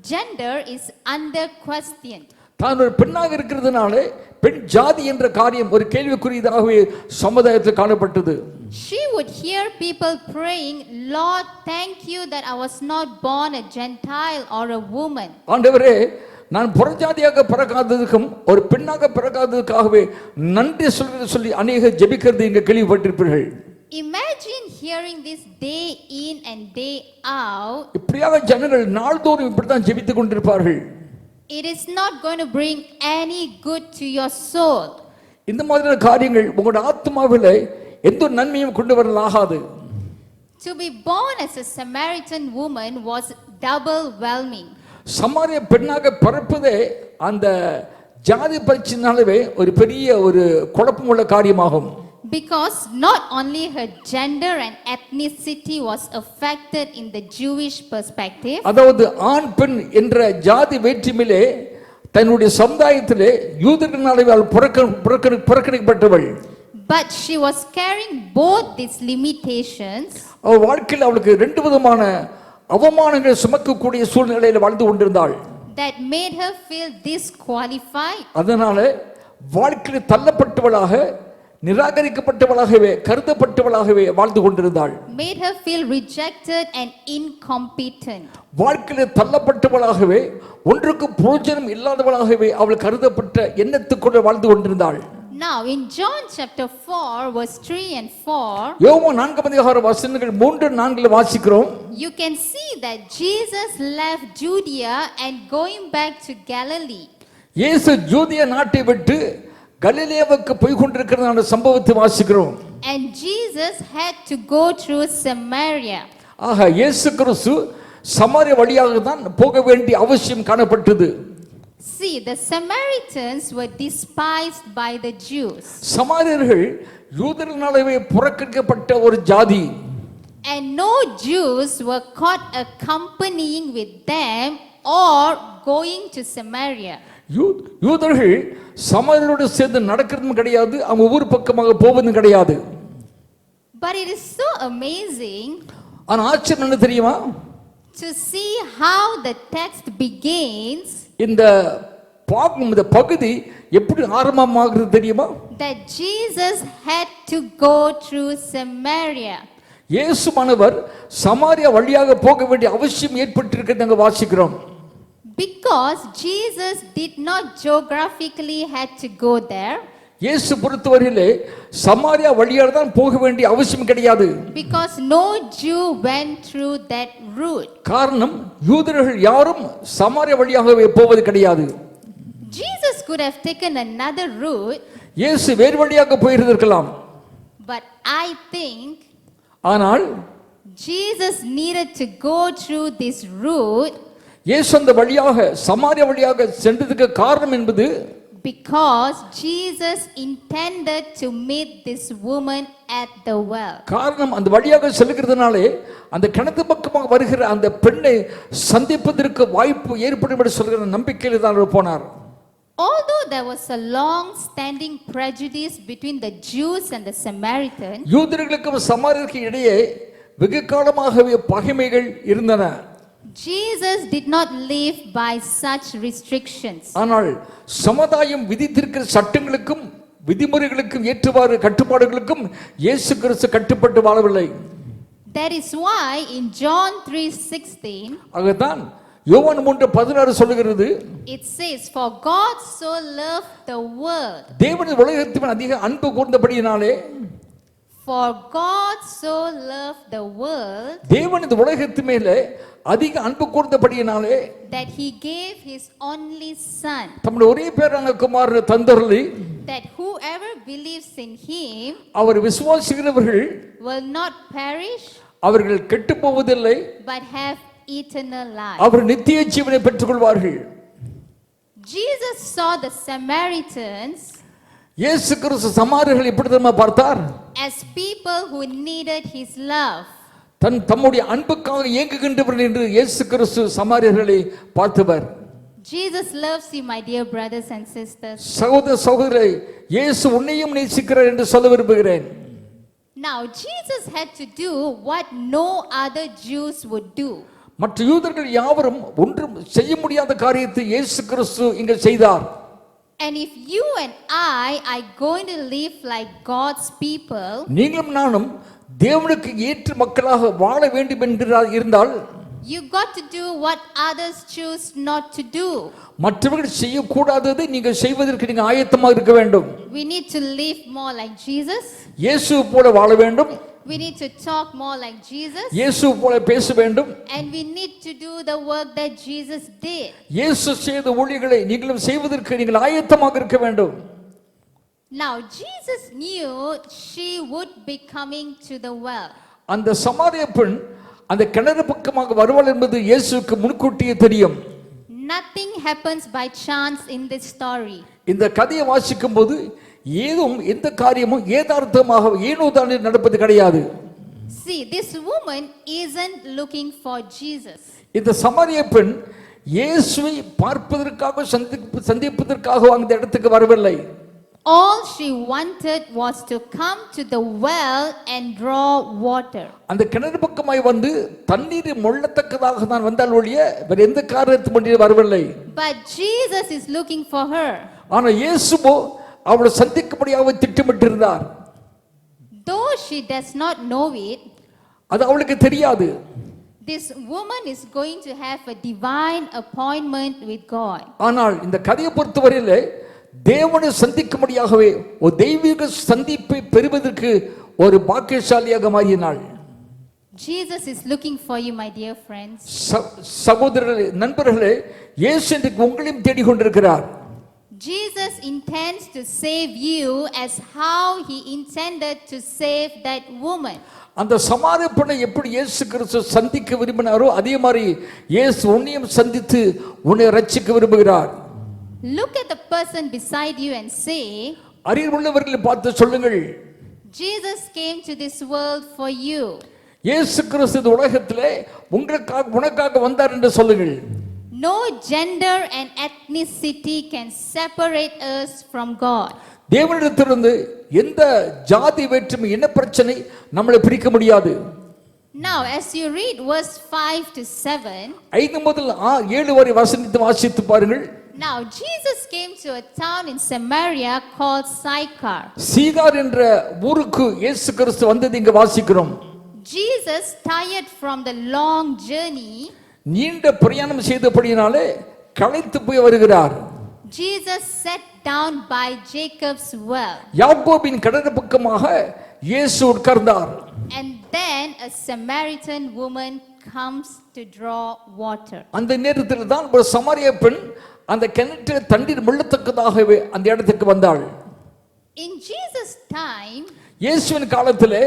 gender is under question. தான் ஒரு பெண்ணாக இருக்கிறதுனாலே பெண் ஜாதி என்ற காரியம் ஒரு கேள்விக்குரியதாகவே சமுதாயத்தில் காணப்பட்டது. She would hear people praying, Lord, thank you that I was not born a Gentile or a woman. ஆண்டவரே, நான் புறஜாதியாக பிறக்காததுக்கும் ஒரு பெண்ணாக பிறக்காததுக்காகவே நன்றி சொல்லி அநேக ஜெபிக்கிறது இங்க கேள்விப்பட்டிருப்பீர்கள். Imagine hearing this day in and day out. இப்படியாக ஜனங்கள் நாள்தோறும் இப்படித்தான் ஜெபித்துக் கொண்டிருப்பார்கள். It is not going to bring any good to your soul. இந்த மாதிரியான காரியங்கள் உங்களுடைய ஆத்மாவிலே எந்த நன்மையும் கொண்டு வரலாகாது. To be born as a Samaritan woman was double whelming. சமாரிய பெண்ணாக பிறப்பதே அந்த ஜாதி பரிச்சினாலவே ஒரு பெரிய ஒரு குழப்பமுள்ள காரியமாகும். Because not only her gender and ethnicity was affected in the Jewish perspective, அதாவது ஆண் பெண் என்ற ஜாதி வேற்றுமையிலே தன்னுடைய சமுதாயத்திலே யூதர்களாலே புறக்கணிக்கப்பட்டவள். but she was carrying both these limitations. அவள் வாழ்க்கையில் அவளுக்கு ரெண்டு விதமான அவமானங்கள் சுமக்கக்கூடிய சூழ்நிலையில் வாழ்ந்து கொண்டிருந்தாள். That made her feel disqualified. அதனால வாழ்க்கையில் தள்ளப்பட்டவளாக நிராகரிக்கப்பட்டவளாகவே கருதப்பட்டவளாகவே வாழ்ந்து கொண்டிருந்தாள். Made her feel rejected and incompetent. வாழ்க்கையில் தள்ளப்பட்டவளாகவே ஒன்றுக்கு பிரயோஜனம் இல்லாதவளாகவே அவள் கருதப்பட்ட எண்ணத்துக்குள்ள வாழ்ந்து கொண்டிருந்தாள். Now in John chapter 4 verse 3 and 4, யோவான் 4:3-4 வாசிக்கிறோம். you can see that Jesus left Judea and going back to Galilee. இயேசு யூதியா நாட்டை விட்டு கலிலேயாவுக்கு போய் கொண்டிருக்கிறதான சம்பவத்தை வாசிக்கிறோம். And Jesus had to go through Samaria. ஆக இயேசு கிறிஸ்து சமாரிய வழியாக தான் போக வேண்டிய அவசியம் காணப்பட்டது. See, the Samaritans were despised by the Jews, சமாரியர்கள் யூதர்களாலே புறக்கணிக்கப்பட்ட ஒரு ஜாதி. and no Jews were caught accompanying with them or going to Samaria. யூதர்கள் சமாரியரோடு சேர்ந்து நடக்கிறதும் கிடையாது, அவங்க ஊர் பக்கமாக போவதும் கிடையாது. But it is so amazing ஆனா ஆச்சரியம் என்ன தெரியுமா? to see how the text begins, இந்த பகுதி எப்படி ஆரம்பமாகிறது தெரியுமா? that Jesus had to go through Samaria. இயேசுவானவர் சமாரியா வழியாக போக வேண்டிய அவசியம் ஏற்பட்டிருக்கிறது நாங்கள் வாசிக்கிறோம். Because Jesus did not geographically had to go there. இயேசு பொறுத்தவரையிலே சமாரியா வழியாக தான் போக வேண்டிய அவசியம் கிடையாது. Because no Jew went through that route. காரணம் யூதர்கள் யாரும் சமாரியா வழியாகவே போவது கிடையாது. Jesus could have taken another route, இயேசு வேறு வழியாக போயிருந்திருக்கலாம். but I think ஆனால் Jesus needed to go through this route இயேசு அந்த வழியாக சமாரியா வழியாக சென்றதுக்கு காரணம் என்பது because Jesus intended to meet this woman at the well. காரணம் அந்த வழியாக செல்கிறதுனாலே அந்த கிணத்து பக்கமாக வருகிற அந்த பெண்ணை சந்திப்பதற்கு வாய்ப்பு ஏற்படும் என்று சொல்கிற நம்பிக்கையில் தான் அவர் போனார். Although there was a long standing prejudice between the Jews and the Samaritans, யூதர்களுக்கும் சமாரியருக்கும் இடையே வெகு காலமாகவே பகைமைகள் இருந்தன. Jesus did not live by such restrictions. ஆனால் சமுதாயம் விதித்திருக்கிற சட்டங்களுக்கும் விதிமுறைகளுக்கும் ஏற்றவாறு கட்டுப்பாடுகளுக்கும் இயேசு கிறிஸ்து கட்டுப்பட்டு வாழவில்லை. That is why in John 3:16 ஆகதான் யோவான் 3:16 சொல்லுகிறது, it says, for God so loved the world. தேவன் உலகத்தின் அதிக அன்பு கூர்ந்தபடியினாலே, For God so loved the world தேவன் இந்த உலகத்து மேலே அதிக அன்பு கூர்ந்தபடியினாலே that he gave his only son, தம்முடைய ஒரே பேரான குமாரனை தந்தருளி, that whoever believes in him அவர் விசுவாசிக்கிறவர்கள் will not perish அவர்கள் கெட்டு போவதில்லை, but have eternal life. அவர் நித்திய ஜீவனை பெற்றுக்கொள்வார்கள். Jesus saw the Samaritans இயேசு கிறிஸ்து சமாரியர்களை எப்படி தெரியுமா பார்த்தார்? as people who needed his love. தம்முடைய அன்புக்காக ஏங்குகின்றவர்கள் என்று இயேசு கிறிஸ்து சமாரியர்களை பார்த்தவர். Jesus loves you, my dear brothers and sisters. சகோதர சகோதரி, இயேசு உன்னையும் நேசிக்கிறார் என்று சொல்ல விரும்புகிறேன். Now Jesus had to do what no other Jews would do. மற்ற யூதர்கள் யாவரும் ஒன்றும் செய்ய முடியாத காரியத்தை இயேசு கிறிஸ்து இங்கு செய்தார். And if you and I are going to live like God's people, நீங்களும் நானும் தேவனுக்கு ஏற்ற மக்களாக வாழ வேண்டும் என்கிறார் இருந்தால், you got to do what others choose not to do. மற்றவர்கள் செய்யக்கூடாததை நீங்கள் செய்வதற்கு நீங்கள் ஆயத்தமாக இருக்க வேண்டும். We need to live more like Jesus. இயேசு போல வாழ வேண்டும். We need to talk more like Jesus. இயேசு போல பேச வேண்டும். And we need to do the work that Jesus did. இயேசு செய்த ஊழியங்களை நீங்களும் செய்வதற்கு நீங்கள் ஆயத்தமாக இருக்க வேண்டும். Now Jesus knew she would be coming to the well. அந்த சமாரிய பெண் அந்த கிணறு பக்கமாக வருவாள் என்பது இயேசுவுக்கு முன்கூட்டியே தெரியும். Nothing happens by chance in this story. இந்த கதையை வாசிக்கும் போது ஏதும் எந்த காரியமும் ஏதார்த்தமாக ஏனோ தானே நடப்பது கிடையாது. See, this woman isn't looking for Jesus. இந்த சமாரிய பெண் இயேசுவை பார்ப்பதற்காக சந்திப்பதற்காக அந்த இடத்துக்கு வரவில்லை. All she wanted was to come to the well and draw water. அந்த கிணறு பக்கமாய் வந்து தண்ணீரை மொள்ளத்தக்கதாக தான் வந்தால் ஒழிய வேற எந்த காரியத்தை பண்ணி வரவில்லை. But Jesus is looking for her. ஆனா இயேசுவோ அவளை சந்திக்கும்படியாக திட்டமிட்டிருந்தார். Though she does not know it, அது அவளுக்கு தெரியாது. this woman is going to have a divine appointment with God. ஆனால் இந்த கதையை பொறுத்தவரையிலே தேவனை சந்திக்கும்படியாகவே ஒரு தெய்வீக சந்திப்பை பெறுவதற்கு ஒரு பாக்கியசாலியாக மாறினாள். Jesus is looking for you, my dear friends. சகோதரர்களே, நண்பர்களே, இயேசு இன்றைக்கு உங்களையும் தேடிக்கொண்டிருக்கிறார். Jesus intends to save you as how he intended to save that woman. அந்த சமாரிய பெண்ணை எப்படி இயேசு கிறிஸ்து சந்திக்க விரும்பினாரோ அதே மாதிரி இயேசு உன்னையும் சந்தித்து உன்னை ரட்சிக்க விரும்புகிறார். Look at the person beside you and say, அறிவுள்ளவர்களை பார்த்து சொல்லுங்கள், Jesus came to this world for you. இயேசு கிறிஸ்து இந்த உலகத்திலே உனக்காக வந்தார் என்று சொல்லுங்கள். No gender and ethnicity can separate us from God. தேவனிடத்திலிருந்து எந்த ஜாதி வேற்றுமை இன பிரச்சனை நம்மளை பிரிக்க முடியாது. Now as you read verse 5 to 7, 5 முதல் 7 வரை வாசித்து பாருங்கள். now Jesus came to a town in Samaria called Sychar. சீகார் என்ற ஊருக்கு இயேசு கிறிஸ்து வந்தது இங்க வாசிக்கிறோம். Jesus, tired from the long journey, நீண்ட பிரயாணம் செய்தபடியினாலே களைத்து போய் வருகிறார். Jesus sat down by Jacob's well. யாக்கோபின் கடற்கரை பக்கமாக இயேசு உட்கார்ந்தார். And then a Samaritan woman comes to draw water. அந்த நேரத்தில் தான் ஒரு சமாரிய பெண் அந்த கிணற்றில் தண்ணீர் முள்ளத்தக்கதாகவே அந்த இடத்துக்கு வந்தாள். In Jesus' time, இயேசுவின் காலத்திலே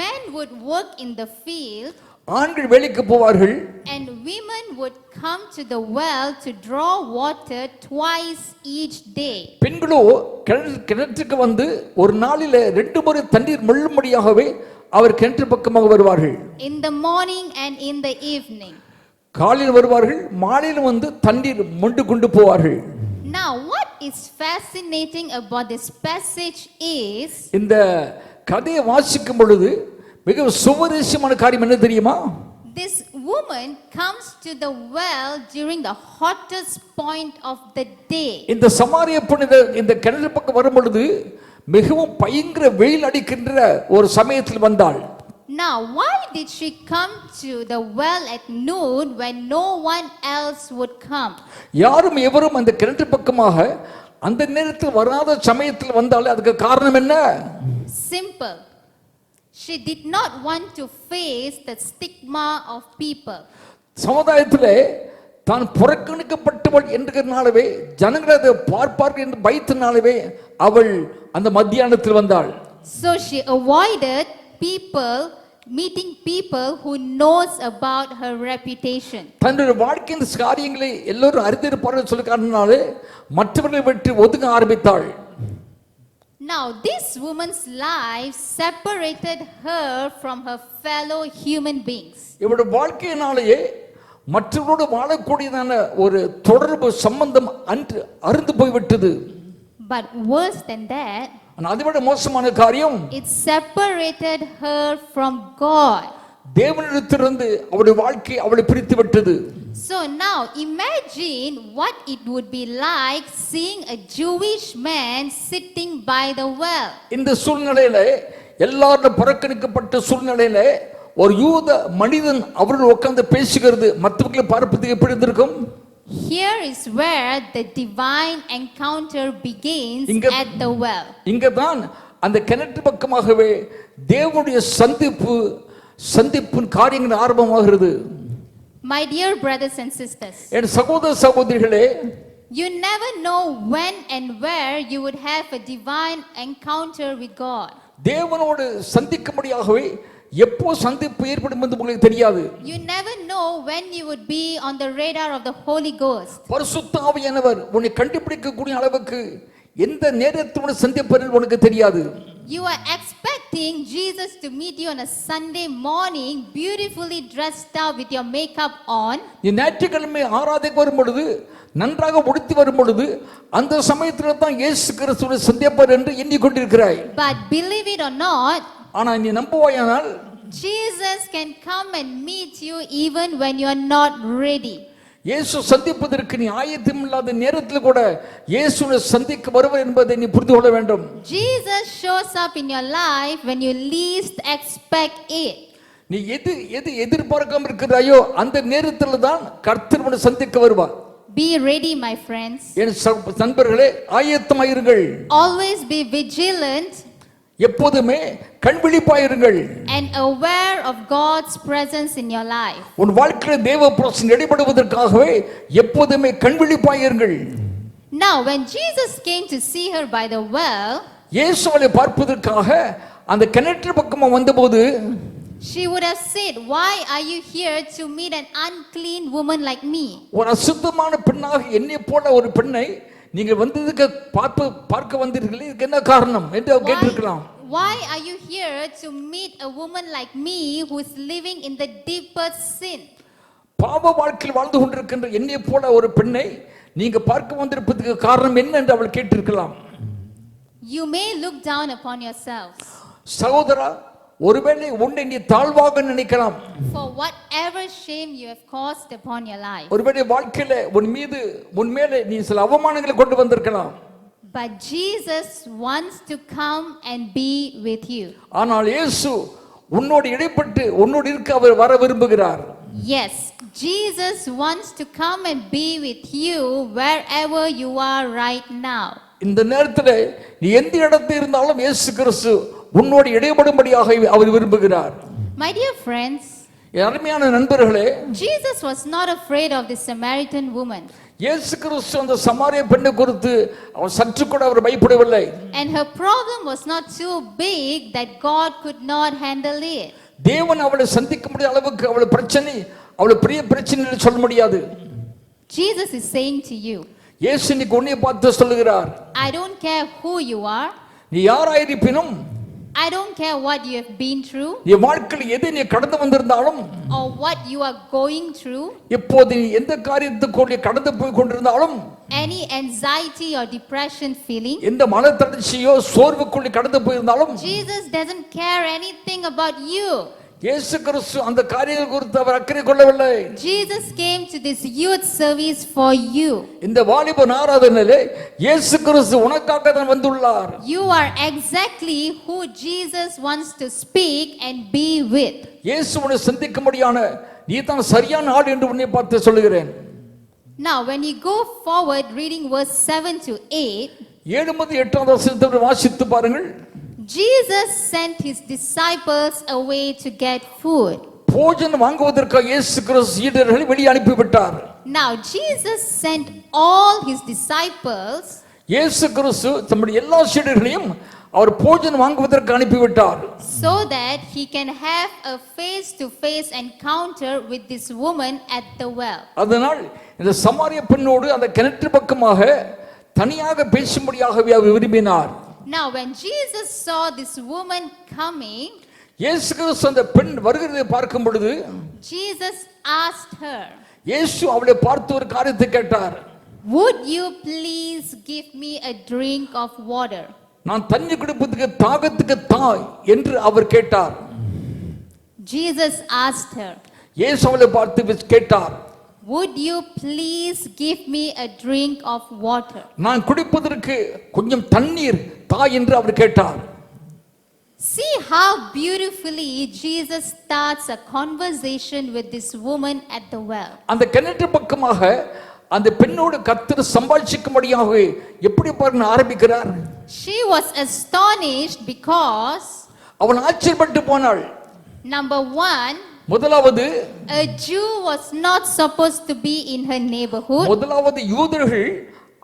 men would work in the field ஆண்கள் வேலைக்கு போவார்கள். and women would come to the well to draw water twice each day. பெண்களோ கிணற்றுக்கு வந்து ஒரு நாளிலே 2 முறை தண்ணீர் முள்ளும்படியாகவே அவர் கிணற்று பக்கமாக வருவார்கள். In the morning and in the evening. காலையில் வருவார்கள், மாலையில் வந்து தண்ணீர் மொண்டு கொண்டு போவார்கள். Now what is fascinating about this passage is இந்த கதையை வாசிக்கும் பொழுது மிக சுவாரஸ்யமான காரியம் என்ன தெரியுமா? this woman comes to the well during the hottest point of the day. இந்த சமாரிய பெண் இந்த கிணறு பக்கம் வரும் பொழுது மிகவும் பயங்கர வெயில் அடிக்கின்ற ஒரு சமயத்தில் வந்தாள். Now why did she come to the well at noon when no one else would come? யாரும் எவரும் அந்த கிணற்று பக்கமாக அந்த நேரத்தில் வராத சமயத்தில் வந்தாலே அதுக்கு காரணம் என்ன? Simple. She did not want to face the stigma of people. சமுதாயத்திலே தான் புறக்கணிக்கப்பட்டவள் என்கிறனாலவே ஜனங்கள் அதை பார்ப்பார்கள் என்று பயத்தினாலவே அவள் அந்த மத்தியானத்தில் வந்தாள். So she avoided meeting people who knows about her reputation. தன்னுடைய வாழ்க்கையின் காரியங்களை எல்லோரும் அறிந்திருப்பார்கள் சொல்ல காரணனாலே மற்றவர்களை விட்டு ஒதுங்க ஆரம்பித்தாள். Now this woman's life separated her from her fellow human beings. இவருடைய வாழ்க்கையினாலேயே மற்றவரோடு வாழக்கூடியதான ஒரு தொடர்பு சம்பந்தம் அறுந்து போய்விட்டது. But worse than that, அதைவிட மோசமான காரியம், it separated her from God. தேவனிடத்திலிருந்து அவருடைய வாழ்க்கை அவளை பிரித்து விட்டது. So now imagine what it would be like seeing a Jewish man sitting by the well. இந்த சூழ்நிலையில எல்லாரும் புறக்கணிக்கப்பட்ட சூழ்நிலையில ஒரு யூத மனிதன் அவர்கள் உட்கார்ந்து பேசுகிறது மற்றவர்களை பார்ப்பதுக்கு எப்படி இருந்திருக்கும்? Here is where the divine encounter begins at the well. இங்கதான் அந்த கிணற்று பக்கமாகவே தேவனுடைய சந்திப்பின் காரியங்கள் ஆரம்பமாகிறது. My dear brothers and sisters, என் சகோதர சகோதரிகளே, you never know when and where you would have a divine encounter with God. தேவனோடு சந்திக்கும்படியாகவே எப்போ சந்திப்பு ஏற்படும் என்று உங்களுக்கு தெரியாது. You never know when you would be on the radar of the Holy Ghost. பரிசுத்த ஆவியானவர் உன்னை கண்டுபிடிக்கக்கூடிய அளவுக்கு எந்த நேரத்தோட சந்திப்பது உனக்கு தெரியாது. You are expecting Jesus to meet you on a Sunday morning, beautifully dressed up with your makeup on. நீ ஞாயிற்றுக்கிழமை ஆராதனைக்கு வரும் பொழுது நன்றாக உடுத்தி வரும் பொழுது அந்த சமயத்தில் தான் இயேசு கிறிஸ்துவை சந்திப்பார் என்று எண்ணிக்கொண்டிருக்கிறாய். But believe it or not, ஆனா நீ நம்புவாயானால் Jesus can come and meet you even when you are not ready. இயேசு சந்திப்பதற்கு நீ ஆயத்தம் இல்லாத நேரத்தில் கூட இயேசுவை சந்திக்க வருவார் என்பதை நீ புரிந்து கொள்ள வேண்டும். Jesus shows up in your life when you least expect it. நீ எது எதிர்பார்க்காம இருக்கிறாயோ அந்த நேரத்தில் தான் கர்த்தர் உன்னை சந்திக்க வருவார். Be ready, my friends. என் நண்பர்களே, ஆயத்தமாயிருங்கள். Always be vigilant எப்போதுமே கண்விழிப்பாயிருங்கள். and aware of God's presence in your life. உன் வாழ்க்கையில் தேவ பிரசன்னம் வெளிப்படுவதற்காகவே எப்போதுமே கண்விழிப்பாயிருங்கள். Now when Jesus came to see her by the well, இயேசுவை பார்ப்பதற்காக அந்த கிணற்று பக்கமா வந்தபோது she would have said, why are you here to meet an unclean woman like me? ஒரு அசுத்தமான பெண்ணாக என்னை போல ஒரு பெண்ணை நீங்கள் வந்ததுக்கு பார்க்க வந்தீர்களே, இதுக்கு என்ன காரணம் என்று அவர் கேட்டிருக்கலாம். Why are you here to meet a woman like me who is living in the deepest sin? பாவ வாழ்க்கையில் வாழ்ந்து கொண்டிருக்கின்ற என்னை போல ஒரு பெண்ணை நீங்க பார்க்க வந்திருப்பதற்கு காரணம் என்ன என்று அவள் கேட்டிருக்கலாம். You may look down upon yourselves சகோதரா, ஒருவேளை உன்னை நீ தாழ்வாக நினைக்கலாம். for whatever shame you have caused upon your life. ஒருவேளை வாழ்க்கையில உன் மேலே நீ சில அவமானங்களை கொண்டு வந்திருக்கலாம். But Jesus wants to come and be with you. ஆனால் இயேசு உன்னோடு இடைப்பட்டு உன்னோடு இருக்க அவர் வர விரும்புகிறார். Yes, Jesus wants to come and be with you wherever you are right now. இந்த நேரத்தில் நீ எந்த இடத்தில் இருந்தாலும் இயேசு கிறிஸ்து உன்னோடு இடைபடும்படியாக அவர் விரும்புகிறார். My dear friends, என் அருமையான நண்பர்களே, Jesus was not afraid of the Samaritan woman. இயேசு கிறிஸ்து அந்த சமாரிய பெண்ணை குறித்து அவர் சற்று கூட அவர் பயப்படவில்லை. And her problem was not too big that God could not handle it. தேவன் அவளை சந்திக்க முடியாத அளவுக்கு அவளை பெரிய பிரச்சனை என்று சொல்ல முடியாது. Jesus is saying to you, இயேசு இன்னைக்கு உன்னை பார்த்து சொல்லுகிறார், I don't care who you are, நீ யாராயிருப்பினும், I don't care what you have been through நீ வாழ்க்கையில் எதை நீ கடந்து வந்திருந்தாலும், or what you are going through, இப்போது நீ எந்த காரியத்துக்குள்ளே கடந்து போய் கொண்டிருந்தாலும், any anxiety or depression feeling, எந்த மன தளர்ச்சியோ சோர்வுக்குள்ளே கடந்து போயிருந்தாலும், Jesus doesn't care anything about you. இயேசு கிறிஸ்து அந்த காரியங்கள் குறித்து அவர் அக்கறை கொள்ளவில்லை. Jesus came to this youth service for you. இந்த வாலிப ஆராதனையிலே இயேசு கிறிஸ்து உனக்காக தான் வந்துள்ளார். You are exactly who Jesus wants to speak and be with. இயேசு உன்னை சந்திக்கும்படியான நீ தான் சரியான ஆள் என்று உன்னை பார்த்து சொல்லுகிறேன். Now when you go forward reading verse 7 to 8, 7 முதல் 8 வசனத்தை வாசித்து பாருங்கள். Jesus sent his disciples away to get food. போஜனம் வாங்குவதற்காக இயேசு கிறிஸ்து சீடர்களை வெளியே அனுப்பி விட்டார். Now Jesus sent all his disciples இயேசு கிறிஸ்து தம்முடைய எல்லா சீடர்களையும் அவர் போஜனம் வாங்குவதற்கு அனுப்பி விட்டார். so that he can have a face to face encounter with this woman at the well. அதனால் இந்த சமாரிய பெண்ணோடு அந்த கிணற்று பக்கமாக தனியாக பேசும்படியாகவே அவர் விரும்பினார். Now when Jesus saw this woman coming, இயேசு கிறிஸ்து அந்த பெண் வருகிறதை பார்க்கும் பொழுது Jesus asked her, இயேசு அவளை பார்த்து ஒரு காரியத்தை கேட்டார். would you please give me a drink of water? நான் தண்ணி குடிப்பதற்கு தாகத்துக்கு தாய் என்று அவர் கேட்டார். Jesus asked her, இயேசு அவளை பார்த்து கேட்டார், would you please give me a drink of water? நான் குடிப்பதற்கு கொஞ்சம் தண்ணீர் தாய் என்று அவர் கேட்டார். See how beautifully Jesus starts a conversation with this woman at the well. அந்த கிணற்று பக்கமாக அந்த பெண்ணோடு கர்த்தர் சம்பாஷிக்கும்படியாக எப்படி பாருங்க ஆரம்பிக்கிறார். She was astonished because அவள் ஆச்சரியப்பட்டு போனாள். number 1, முதலாவது a Jew was not supposed to be in her neighborhood. முதலாவது யூதர்கள்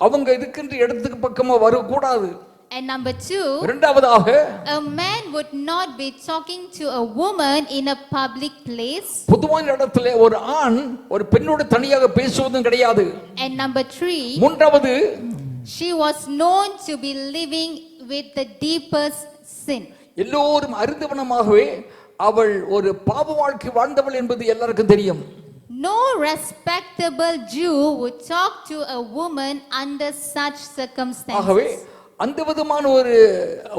அவங்க இருக்கின்ற இடத்துக்கு பக்கமா வரக்கூடாது. And number 2, இரண்டாவதாக a man would not be talking to a woman in a public place. பொதுவான இடத்துல ஒரு ஆண் ஒரு பெண்ணோடு தனியாக பேசுவதும் கிடையாது. And number 3, மூன்றாவது she was known to be living with the deepest sin. எல்லோரும் அறிந்தவனமாகவே அவள் ஒரு பாவ வாழ்க்கை வாழ்ந்தவள் என்பது எல்லாருக்கும் தெரியும். No respectable Jew would talk to a woman under such ஆகவே circumstances. அந்த விதமான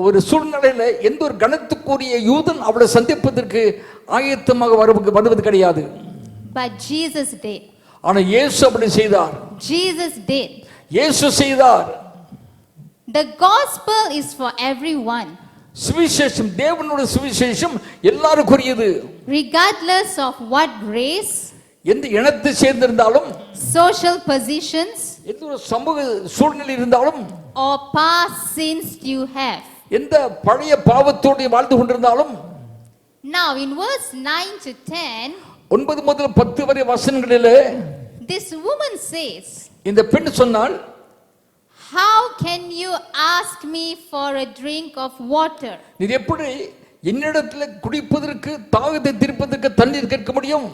ஒரு சூழ்நிலையில எந்த ஒரு கணத்துக்குரிய யூதன் அவளை சந்திப்பதற்கு ஆயத்தமாக வருவது கிடையாது. But Jesus did. ஆனா இயேசு அப்படி செய்தார். Jesus did. இயேசு செய்தார். The gospel is for everyone, சுவிசேஷம் தேவனுடைய சுவிசேஷம் எல்லாருக்குரியது. regardless of what race, எந்த இனத்தை சேர்ந்திருந்தாலும், social positions, எந்த ஒரு சமூக சூழ்நிலை இருந்தாலும், or past sins you have. எந்த பழைய பாவத்தோடு வாழ்ந்து கொண்டிருந்தாலும். Now in verse 9 to 10, 9 முதல் 10 வரை வசனங்களிலே this woman says, இந்த பெண் சொன்னாள், how can you ask me for a drink of water? நீ எப்படி என்னிடத்துல குடிப்பதற்கு தாகத்தை தீர்ப்பதற்கு தண்ணீர் கேட்க முடியும்?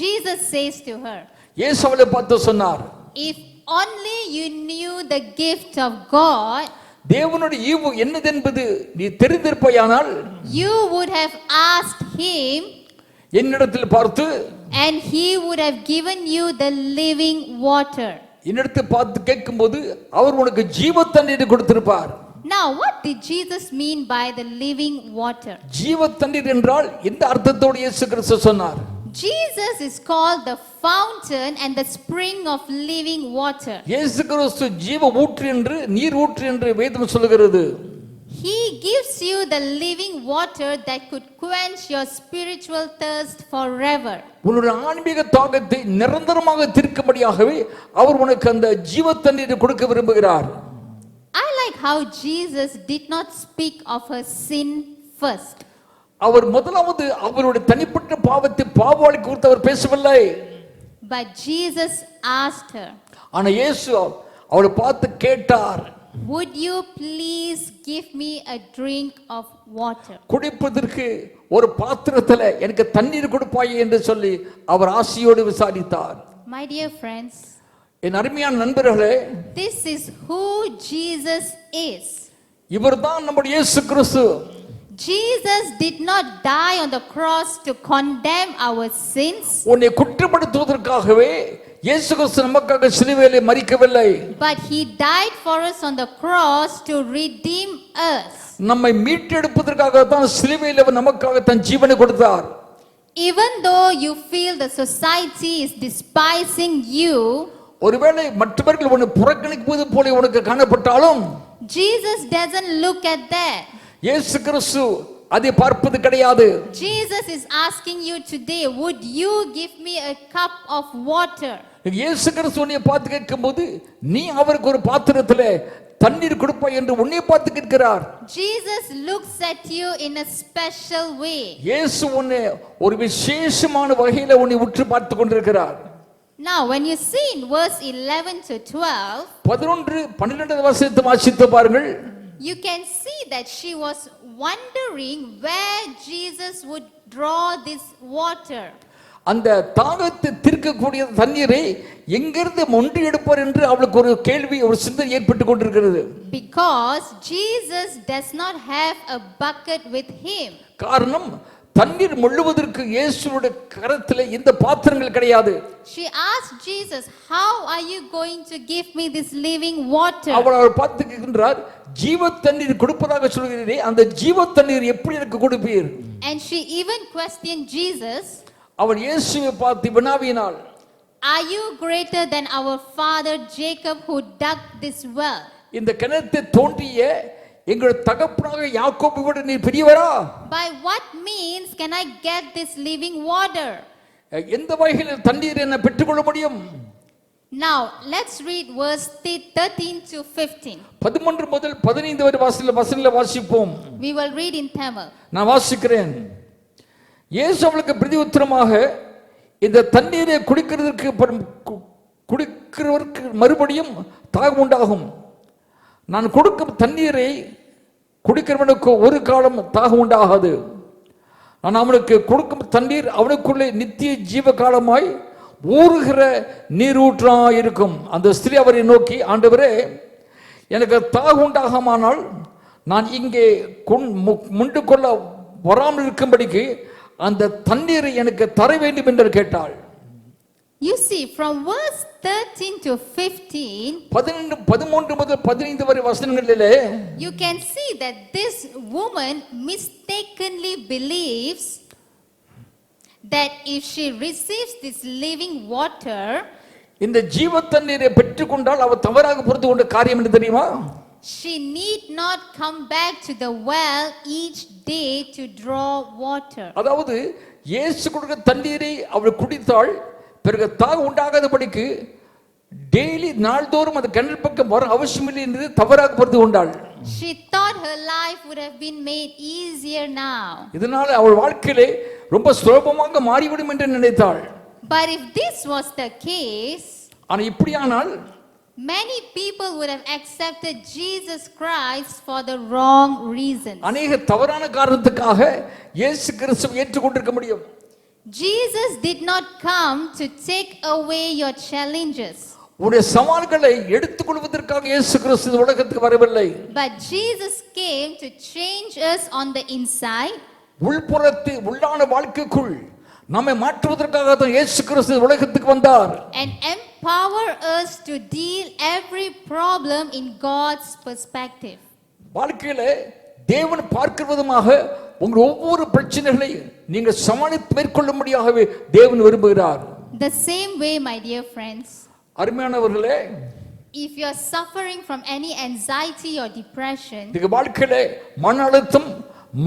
Jesus says to her, இயேசு அவளை பார்த்து சொன்னார், if only you knew the gift of God, தேவனுடைய ஈவு என்னதென்பது நீ தெரிந்திருப்பாயானால் you would have asked him, என்னிடத்தில் பார்த்து, and he would have given you the living water. என்னிடத்தில் பார்த்து கேட்கும்போது அவர் உனக்கு ஜீவ தண்ணீரை கொடுத்திருப்பார். Now, what did Jesus mean by the living water? ஜீவ தண்ணீர் என்றால் இந்த அர்த்தத்தோடு இயேசு கிறிஸ்து சொன்னார். Jesus is called the fountain and the spring of living water. இயேசு கிறிஸ்து ஜீவ ஊற்று என்று, நீர் ஊற்று என்று வேதம் சொல்கிறது. He gives you the living water that could quench your spiritual thirst forever. உன்னுடைய ஆன்மீக தாகத்தை நிரந்தரமாக தீர்க்கும்படியாகவே அவர் உனக்கு அந்த ஜீவ தண்ணீரை கொடுக்க விரும்புகிறார். I like how Jesus did not speak of her sin first. அவர் முதலாவது அவருடைய தனிப்பட்ட பாவத்தை பாவவாளி குறித்து அவர் பேசவில்லை. But Jesus asked her, ஆனா இயேசு அவளை பார்த்து கேட்டார், would you please give me a drink of water? குடிப்பதற்கு ஒரு பாத்திரத்துல எனக்கு தண்ணீர் கொடுப்பாயே என்று சொல்லி அவர் ஆசையோடு விசாரித்தார். My dear friends, என் அருமையான நண்பர்களே, this is who Jesus is. இவர்தான் நம்முடைய இயேசு கிறிஸ்து. Jesus did not die on the cross to condemn our sins, உன்னை குற்றப்படுத்துவதற்காகவே இயேசு கிறிஸ்து நமக்காக சிலுவையிலே மரிக்கவில்லை. but he died for us on the cross to redeem us. நம்மை மீட்டெடுப்பதற்காக தான் சிலுவையிலே அவர் நமக்காக தன் ஜீவனை கொடுத்தார். Even though you feel the society is despising you, ஒருவேளை மற்றவர்கள் உன்னை புறக்கணிப்பது போல உனக்கு காணப்பட்டாலும் Jesus doesn't look at that. இயேசு கிறிஸ்து அதை பார்ப்பது கிடையாது. Jesus is asking you today, would you give me a cup of water? இயேசு கிறிஸ்து உன்னை பார்த்து கேட்கும்போது நீ அவருக்கு ஒரு பாத்திரத்திலே தண்ணீர் கொடுப்பாய் என்று உன்னை பார்த்து கேட்கிறார். Jesus looks at you in a special way. இயேசு உன்னை ஒரு விசேஷமான வகையில உன்னை உற்று பார்த்து கொண்டிருக்கிறார். Now, when you see in verse 11 to 12, 11-12 வசனத்தை வாசித்து பாருங்கள். you can see that she was wondering where Jesus would draw this water. அந்த தாகத்தை தீர்க்கக்கூடிய தண்ணீரை எங்கிருந்து மொண்டு எடுப்பார் என்று அவளுக்கு ஒரு கேள்வி, ஒரு சிந்தனை ஏற்பட்டு கொண்டிருக்கிறது. Because Jesus does not have a bucket with him. காரணம், தண்ணீர் மொள்ளுவதற்கு இயேசுவுடைய கரத்திலே இந்த பாத்திரங்கள் கிடையாது. She asked Jesus, how are you going to give me this living water? அவர் பார்த்து கேட்கின்றார், ஜீவ தண்ணீர் கொடுப்பதாக சொல்கிறீரே, அந்த ஜீவ தண்ணீர் எப்படி எனக்கு கொடுப்பீர்? And she even questioned Jesus, அவள் இயேசுவை பார்த்து வினாவினாள், are you greater than our father Jacob who dug this well? இந்த கிணத்தை தோண்டிய எங்களுடைய தகப்பனாக யாக்கோபை விட நீ பெரியவரா? By what means can I get this living water? எந்த வகையில் தண்ணீர் என்ன பெற்றுக்கொள்ள முடியும்? Now let's read verse 13 to 15. 13 முதல் 15 வரை வசனங்களை வாசிப்போம். We will read in Tamil. நான் வாசிக்கிறேன். இயேசு அவளுக்கு பிரதி உத்தரமாக, இந்த தண்ணீரை குடிக்கிறவருக்கு மறுபடியும் தாகம் உண்டாகும். நான் கொடுக்கும் தண்ணீரை குடிக்கிறவனுக்கு ஒரு காலம் தாகம் உண்டாகாது. நான் அவனுக்கு கொடுக்கும் தண்ணீர் அவனுக்குள்ளே நித்திய ஜீவ காலமாய் ஊறுகிற நீரூற்றா இருக்கும். அந்த ஸ்திரீ அவரை நோக்கி, ஆண்டவரே, எனக்கு தாகம் உண்டாகமானால் நான் இங்கே முண்டு கொள்ள வராமல் இருக்கும்படிக்கு அந்த தண்ணீரை எனக்கு தர வேண்டும் என்று கேட்டாள். You see, from verse 13 to 15, 13 முதல் 15 வரை வசனங்களிலே you can see that this woman mistakenly believes that if she receives this living water, இந்த ஜீவ தண்ணீரை பெற்றுக்கொண்டால் அவ தவறாக புரிந்து கொண்ட காரியம் என்ன தெரியுமா? she need not come back to the well each day to draw water. அதாவது இயேசு கொடுக்கிற தண்ணீரை அவள் குடித்தாள், பிறகு தாகம் உண்டாகாதபடிக்கு டெய்லி நாள்தோறும் அந்த கிணறு பக்கம் வர அவசியமில்லை என்று தவறாக புரிந்து கொண்டாள். She thought her life would have been made easier now. இதனால அவள் வாழ்க்கையிலே ரொம்ப சுலபமாக மாறிவிடும் என்று நினைத்தாள். But if this was the case, ஆனா இப்படியானால் many people would have accepted Jesus Christ for the wrong reasons. அநேக தவறான காரணத்துக்காக இயேசு கிறிஸ்துவை ஏற்றுக்கொண்டிருக்க முடியும். Jesus did not come to take away your challenges. உடைய சவால்களை எடுத்துக்கொள்வதற்காக இயேசு கிறிஸ்து இந்த உலகத்துக்கு வரவில்லை. But Jesus came to change us on the inside. உள்புறத்து உள்ளான வாழ்க்கைக்குள் நம்மை மாற்றுவதற்காக தான் இயேசு கிறிஸ்து உலகத்துக்கு வந்தார். And empower us to deal every problem in God's perspective. வாழ்க்கையிலே தேவன் பார்க்கிற விதமாக உங்கள் ஒவ்வொரு பிரச்சனைகளை நீங்கள் சமாளித்து மேற்கொள்ளும்படியாகவே தேவன் விரும்புகிறார். The same way, my dear friends, அருமையானவர்களே, if you are suffering from any anxiety or depression, இந்த வாழ்க்கையிலே மன அழுத்தம்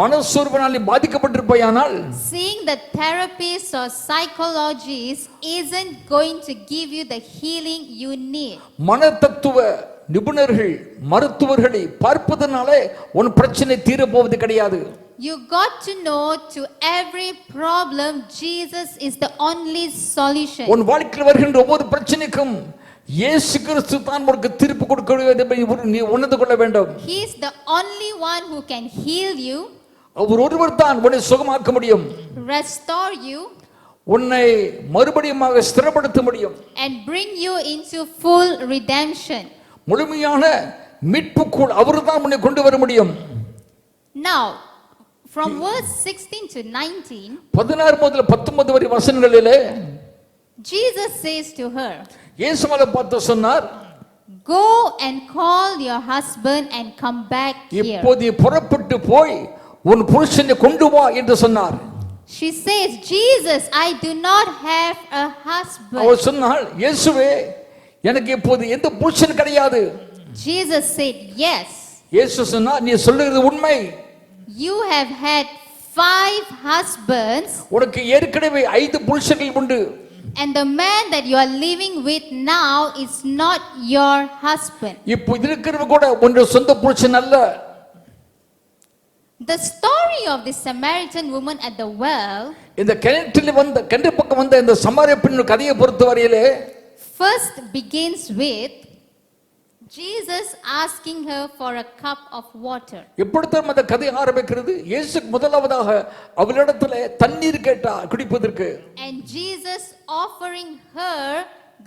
மனசோர்வினாலே பாதிக்கப்பட்டிருப்பாயானால், seeing the therapist or psychologist isn't going to give you the healing you need. மனதத்துவ நிபுணர்கள் மருத்துவர்களை பார்ப்பதனாலே உன் பிரச்சனை தீரப்போவது கிடையாது. You got to know to every problem Jesus is the only solution. உன் வாழ்க்கையில் வருகின்ற ஒவ்வொரு பிரச்சனைக்கும் இயேசு கிறிஸ்து தான் உனக்கு தீர்ப்பு கொடுக்க வேண்டும் என்பதை நீ உணர்ந்து கொள்ள வேண்டும். He is the only one who can heal you, அவர் ஒருவர் தான் உன்னை சுகமாக்க முடியும், restore you, உன்னை மறுபடியுமாக ஸ்திரப்படுத்த முடியும், and bring you into full redemption. முழுமையான மீட்புக்குள் அவர்தான் உன்னை கொண்டு வர முடியும். Now, from verse 16 to 19, 16 முதல் 19 வரை வசனங்களிலே Jesus says to her, இயேசுவை பார்த்து சொன்னார், "Go and call your husband and come back here." இப்போது புறப்பட்டு போய் உன் புருஷனை கொண்டு வா என்று சொன்னார். She says, "Jesus, I do not have a husband." அவர் சொன்னாள், இயேசுவே எனக்கு இப்போது எந்த புருஷன் கிடையாது. Jesus said, "Yes, இயேசு சொன்னார், நீ சொல்லுகிறது உண்மை. you have had 5 husbands, உனக்கு ஏற்கனவே 5 புருஷர்கள் உண்டு. and the man that you are living with now is not your husband." இப்போ இருக்கிறவ கூட உன்னுடைய சொந்த புருஷன் அல்ல. The story of the Samaritan woman at the well இந்த கிணறு பக்கம் வந்த இந்த சமாரிய பெண் கதையை பொறுத்தவரையிலே first begins with Jesus asking her for a cup of water. எப்படித்தான் அந்த கதை ஆரம்பிக்கிறது? இயேசு முதலாவதாக அவளிடத்திலே தண்ணீர் கேட்டார் குடிப்பதற்கு. And Jesus offering her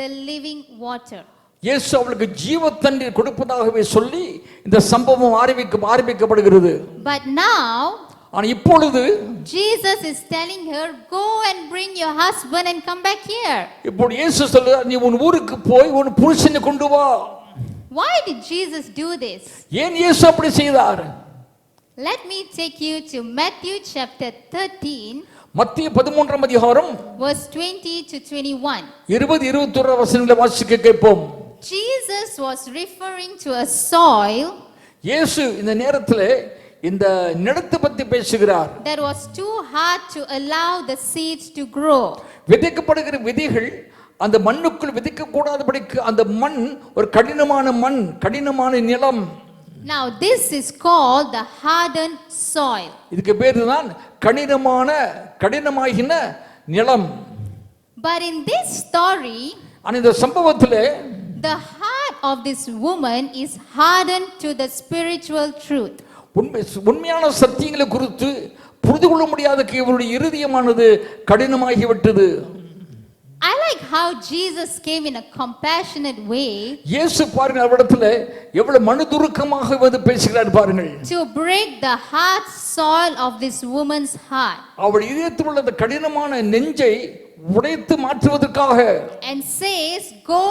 the living water. இயேசு அவளுக்கு ஜீவ தண்ணீர் கொடுப்பதாகவே சொல்லி இந்த சம்பவம் ஆரம்பிக்கப்படுகிறது. But now ஆனா இப்பொழுது Jesus is telling her, "Go and bring your husband and come back here." இப்போ இயேசு சொல்றார், நீ உன் ஊருக்கு போய் உன் புருஷனை கொண்டு வா. Why did Jesus do this? ஏன் இயேசு அப்படி செய்தார்? Let me take you to Matthew chapter 13, மத்திய 13ஆம் அதிகாரம் verse 20 to 21. 20-21 வசனங்களை வாசிக்க கேட்போம். Jesus was referring to a soil இயேசு இந்த நேரத்தில் இந்த நிலத்தை பற்றி பேசுகிறார். that was too hard to allow the seeds to grow. விதைக்கப்படுகிற விதைகள் அந்த மண்ணுக்குள் விதைக்க கூடாதபடிக்கு அந்த மண் ஒரு கடினமான மண், கடினமான நிலம். Now this is called the hardened soil. இதுக்கு பேர் தான் கடினமாகின நிலம். But in this story, இந்த சம்பவத்திலே the heart of this woman is hardened to the spiritual truth. உண்மையான சத்தியங்களை குறித்து புரிந்து கொள்ள முடியாத இவருடைய இருதயமானது கடினமாகிவிட்டது. I like how Jesus came in a compassionate way இயேசு பாருங்க அவரிடத்துல எவ்வளவு மனதுருக்கமாக வந்து பேசுகிறார் பாருங்கள். to break the hard soil of this woman's heart. அவள் இதயத்தில் உள்ள அந்த கடினமான நெஞ்சை உடைத்து மாற்றுவதற்காக And says, "Go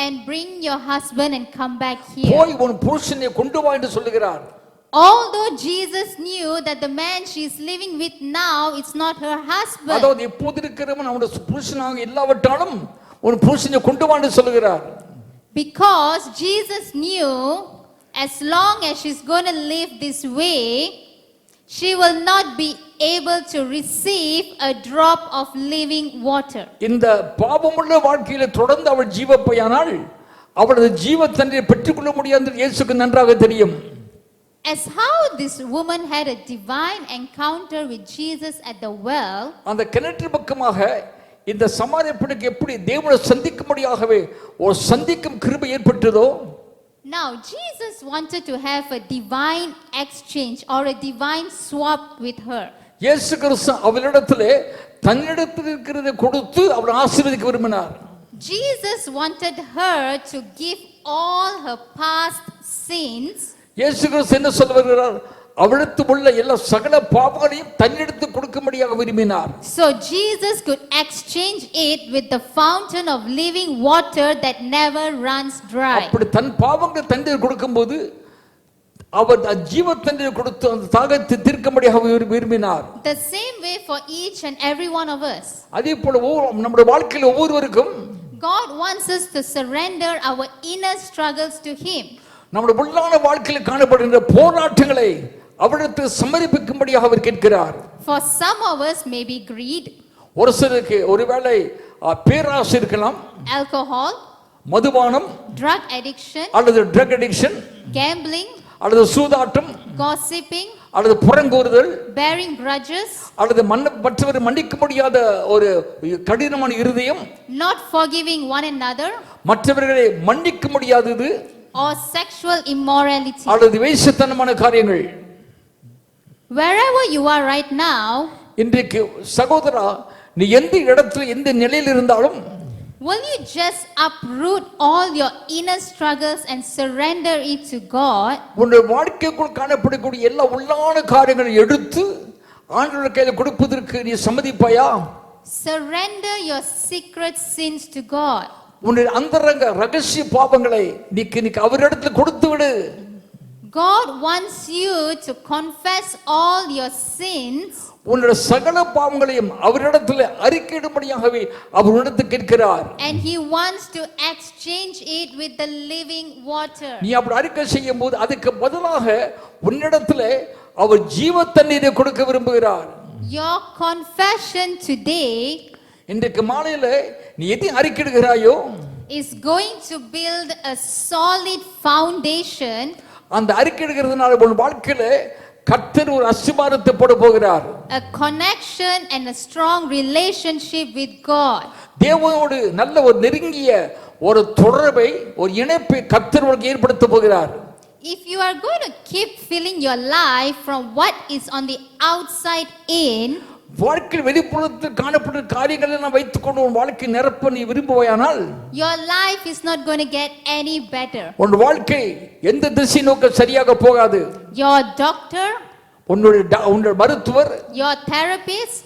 and bring your husband and come back here." போய் உன் புருஷனை கொண்டு வா என்று சொல்லுகிறார். Although Jesus knew that the man she is living with now is not her husband. அதாவது எப்போது இருக்கிறவன் அவனுடைய புருஷனாக இல்லாவிட்டாலும் உன் புருஷனை கொண்டு வா என்று சொல்லுகிறார். Because Jesus knew as long as she's going to live this way, she will not be able to receive a drop of living water. இந்த பாவமுள்ள வாழ்க்கையில தொடர்ந்து அவள் ஜீவப்பையானால் அவளது ஜீவ தண்ணீரை பெற்றுக்கொள்ள முடியாது என்று இயேசுக்கு நன்றாக தெரியும். As how this woman had a divine encounter with Jesus at the well, அந்த கிணற்று பக்கமாக இந்த சமாரிய பெண்ணுக்கு எப்படி தேவனை சந்திக்கும்படியாகவே ஒரு சந்திக்கும் கிருபை ஏற்பட்டதோ, now Jesus wanted to have a divine exchange or a divine swap with her. இயேசு கிறிஸ்து அவளிடத்திலே தன்னிடத்தில் இருக்கிறதை கொடுத்து அவளை ஆசீர்வதிக்க விரும்பினார். Jesus wanted her to give all her past sins, இயேசு கிறிஸ்து என்ன சொல்ல வருகிறார்? அவளிடத்தில் உள்ள எல்லா சகல பாவங்களையும் தன்னிடத்து கொடுக்கும்படியாக விரும்பினார். so Jesus could exchange it with the fountain of living water that never runs dry. அப்படி தன் பாவங்களை தண்ணீர் கொடுக்கும்போது அவர் ஜீவ தண்ணீர் கொடுத்து அந்த தாகத்தை தீர்க்கும்படியாக விரும்பினார். The same way for each and every one of us. அதே போல நம்முடைய வாழ்க்கையில் ஒவ்வொருவருக்கும் God wants us to surrender our inner struggles to Him. நம்முடைய உள்ளான வாழ்க்கையில் காணப்படுகின்ற போராட்டங்களை அவரிடத்தில் சமர்ப்பிக்கும்படியாக அவர் கேட்கிறார். For some of us may be greed, ஒரு சிலருக்கு ஒருவேளை பேராசை இருக்கலாம், alcohol, மதுபானம், drug addiction, அல்லது ட்ரக் அடிக்ஷன், gambling, அல்லது சூதாட்டம், gossiping, அல்லது புறங்கூறுதல், bearing grudges, அல்லது மற்றவரை மன்னிக்க முடியாத ஒரு கடினமான இருதயம், not forgiving one another, மற்றவர்களை மன்னிக்க முடியாதது, or sexual immorality. அல்லது வேசித்தனமான காரியங்கள். Wherever you are right now, இன்றைக்கு சகோதரா, நீ எந்த இடத்துல எந்த நிலையில் இருந்தாலும் will you just uproot all your inner struggles and surrender it to God? உன்னுடைய வாழ்க்கைக்குள் காணப்படக்கூடிய எல்லா உள்ளான காரியங்களை எடுத்து ஆண்டவருடைய கையில் கொடுப்பதற்கு நீ சம்மதிப்பாயா? Surrender your secret sins to God. உன்னுடைய அந்தரங்க ரகசிய பாவங்களை நீ அவரிடத்தில் கொடுத்து விடு. God wants you to confess all your sins உன்னுடைய சகல பாவங்களையும் அவரிடத்தில் அறிக்கையிடும்படியாகவே அவர் உன்னிடத்தில் கேட்கிறார். and He wants to exchange it with the living water. நீ அப்படி அறிக்கை செய்யும் போது அதுக்கு பதிலாக உன்னிடத்தில் அவர் ஜீவ தண்ணீரை கொடுக்க விரும்புகிறார். Your confession today இன்றைக்கு மாலையில நீ எதை அறிக்கையிடுகிறாயோ is going to build a solid foundation. அந்த அறிக்கையிடுகிறதுனால உன் வாழ்க்கையில கர்த்தர் ஒரு அஸ்திபாரத்தை போட போகிறார். A connection and a strong relationship with God. தேவனோடு நல்ல ஒரு நெருங்கிய ஒரு தொடர்பை ஒரு இணைப்பை கர்த்தர் உங்களுக்கு ஏற்படுத்த போகிறார். If you are going to keep filling your life from what is on the outside in, வாழ்க்கையில் வெளிப்புறத்தில் காணப்பட்ட காரியங்களை நான் வைத்துக்கொண்டு உன் வாழ்க்கை நிரப்ப நீ விரும்புவாயானால் your life is not going to get any better. உன் வாழ்க்கை எந்த திசை நோக்க சரியாக போகாது. Your doctor, உன்னுடைய மருத்துவர், your therapist,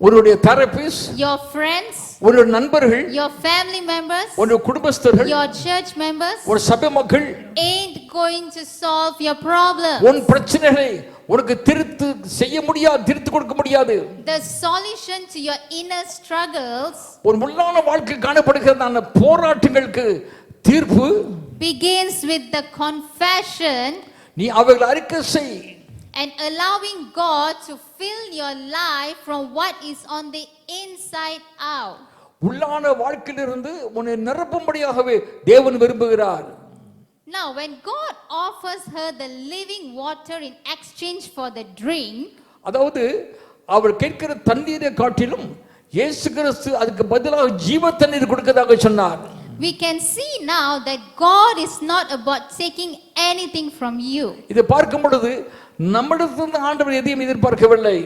உன்னுடைய தெரபிஸ்ட், your friends, உன்னுடைய நண்பர்கள், your family members, உன்னுடைய குடும்பஸ்தர்கள், your church members ஒரு சபை மக்கள் ain't going to solve your problem. உன் பிரச்சனைகளை உனக்கு திருத்து கொடுக்க முடியாது. The solution to your inner struggles ஒரு உள்ளான வாழ்க்கை காணப்படுகிறதான போராட்டங்களுக்கு தீர்ப்பு begins with the confession நீ அவைகளை அறிக்கை செய். and allowing God to fill your life from what is on the inside out. உள்ளான வாழ்க்கையிலிருந்து உன்னை நிரப்பும்படியாகவே தேவன் விரும்புகிறார். Now when God offers her the living water in exchange for the drink, அதாவது அவள் கேட்கிற தண்ணீரை காட்டிலும் இயேசு கிறிஸ்து அதுக்கு பதிலாக ஜீவ தண்ணீர் கொடுக்கதாக சொன்னார். we can see now that God is not about taking anything from you. இதை பார்க்கும் பொழுது நம்மிடத்திலிருந்து ஆண்டவர் எதையும் எதிர்பார்க்கவில்லை.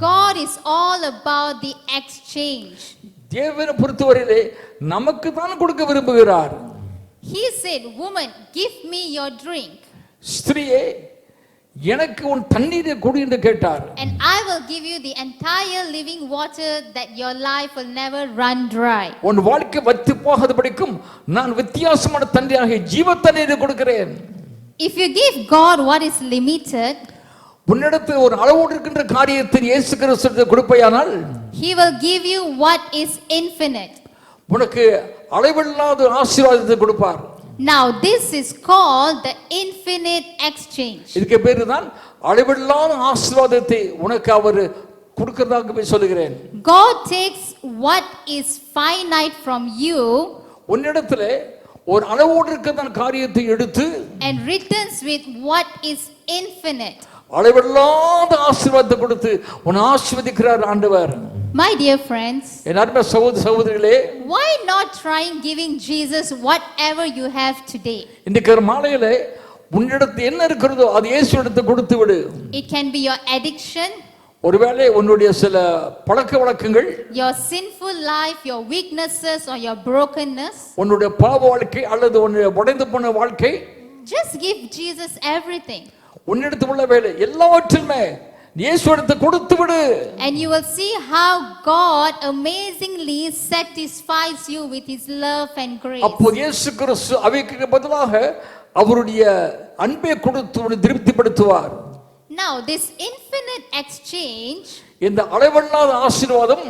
God is all about the exchange. தேவனை பொறுத்தவரையிலே நமக்கு தான் கொடுக்க விரும்புகிறார். He said, woman, give me your drink ஸ்திரியே எனக்கு உன் தண்ணீரை கொடு என்று கேட்டார். and I will give you the entire living water that your life will never run dry. உன் வாழ்க்கை வற்றி போகாதபடிக்கும் நான் வித்தியாசமான தண்ணீராகிய ஜீவ தண்ணீரை கொடுக்கிறேன். If you give God what is limited, உன்னிடத்தில் ஒரு அளவோடு இருக்கின்ற காரியத்தை இயேசு கிறிஸ்து கொடுப்பையானால் He will give you what is infinite. உனக்கு அளவில்லாத ஆசீர்வாதத்தை கொடுப்பார். Now this is called the infinite exchange. இதுக்கு பேரு தான் அளவில்லாத ஆசீர்வாதத்தை உனக்கு அவர் கொடுக்கிறதாக சொல்லுகிறேன். God takes what is finite from you உன்னிடத்துல ஒரு அளவோடு இருக்கிற காரியத்தை எடுத்து and returns with what is infinite. அளவில்லாத ஆசீர்வாதத்தை கொடுத்து உன்னை ஆசீர்வதிக்கிறார் ஆண்டவர். My dear friends, என் அன்பு சகோதரர்களே, why not trying giving Jesus whatever you have today? இன்றைக்கு மாலையிலே உன்னிடத்தில் என்ன இருக்கிறதோ அது இயேசுவிடத்தில் கொடுத்து விடு. It can be your addiction, ஒருவேளை உன்னுடைய சில பழக்க வழக்கங்கள், your sinful life, your weaknesses, or your brokenness, உன்னுடைய பாவ வாழ்க்கை அல்லது உன்னுடைய உடைந்து போன வாழ்க்கை, just give Jesus everything. உன்னிடத்தில் உள்ள வேலை எல்லாவற்றிலுமே இயேசுவிடத்தை கொடுத்து விடு. And you will see how God amazingly satisfies you with His love and grace. அப்போது இயேசு கிறிஸ்து அவைக்கு பதிலாக அவருடைய அன்பை கொடுத்து உன்னை திருப்திப்படுத்துவார். Now, this infinite exchange இந்த அளவில்லாத ஆசீர்வாதம்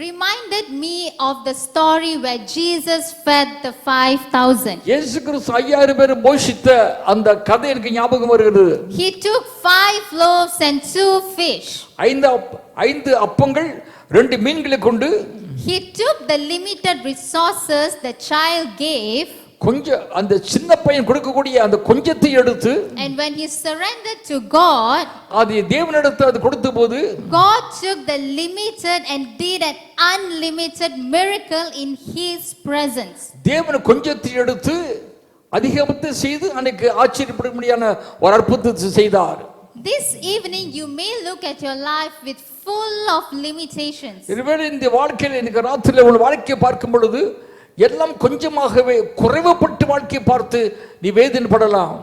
reminded me of the story where Jesus fed the 5,000. இயேசு கிறிஸ்து 5000 பேரை போஷித்த அந்த கதை எனக்கு ஞாபகம் வருகிறது. He took 5 loaves and 2 fish. 5 அப்பங்கள் 2 மீன்களை கொண்டு He took the limited resources the child gave, கொஞ்சம் அந்த சின்ன பையன் கொடுக்கக்கூடிய அந்த கொஞ்சத்தை எடுத்து, and when he surrendered to God, அது தேவனிடத்தில் அது கொடுத்த போது God took the limited and did an unlimited miracle in His presence. தேவன் கொஞ்சத்தை எடுத்து அதிகமத்தை செய்து அன்னைக்கு ஆச்சரியப்படும்படியான ஒரு அற்புதத்தை செய்தார். This evening you may look at your life with full of limitations. ஒருவேளை இந்த வாழ்க்கையில் இன்னைக்கு ராத்திரியில் உங்கள் வாழ்க்கையை பார்க்கும் பொழுது எல்லாம் கொஞ்சமாகவே குறைவுபட்டு வாழ்க்கையை பார்த்து நீ வேதனைப்படலாம்.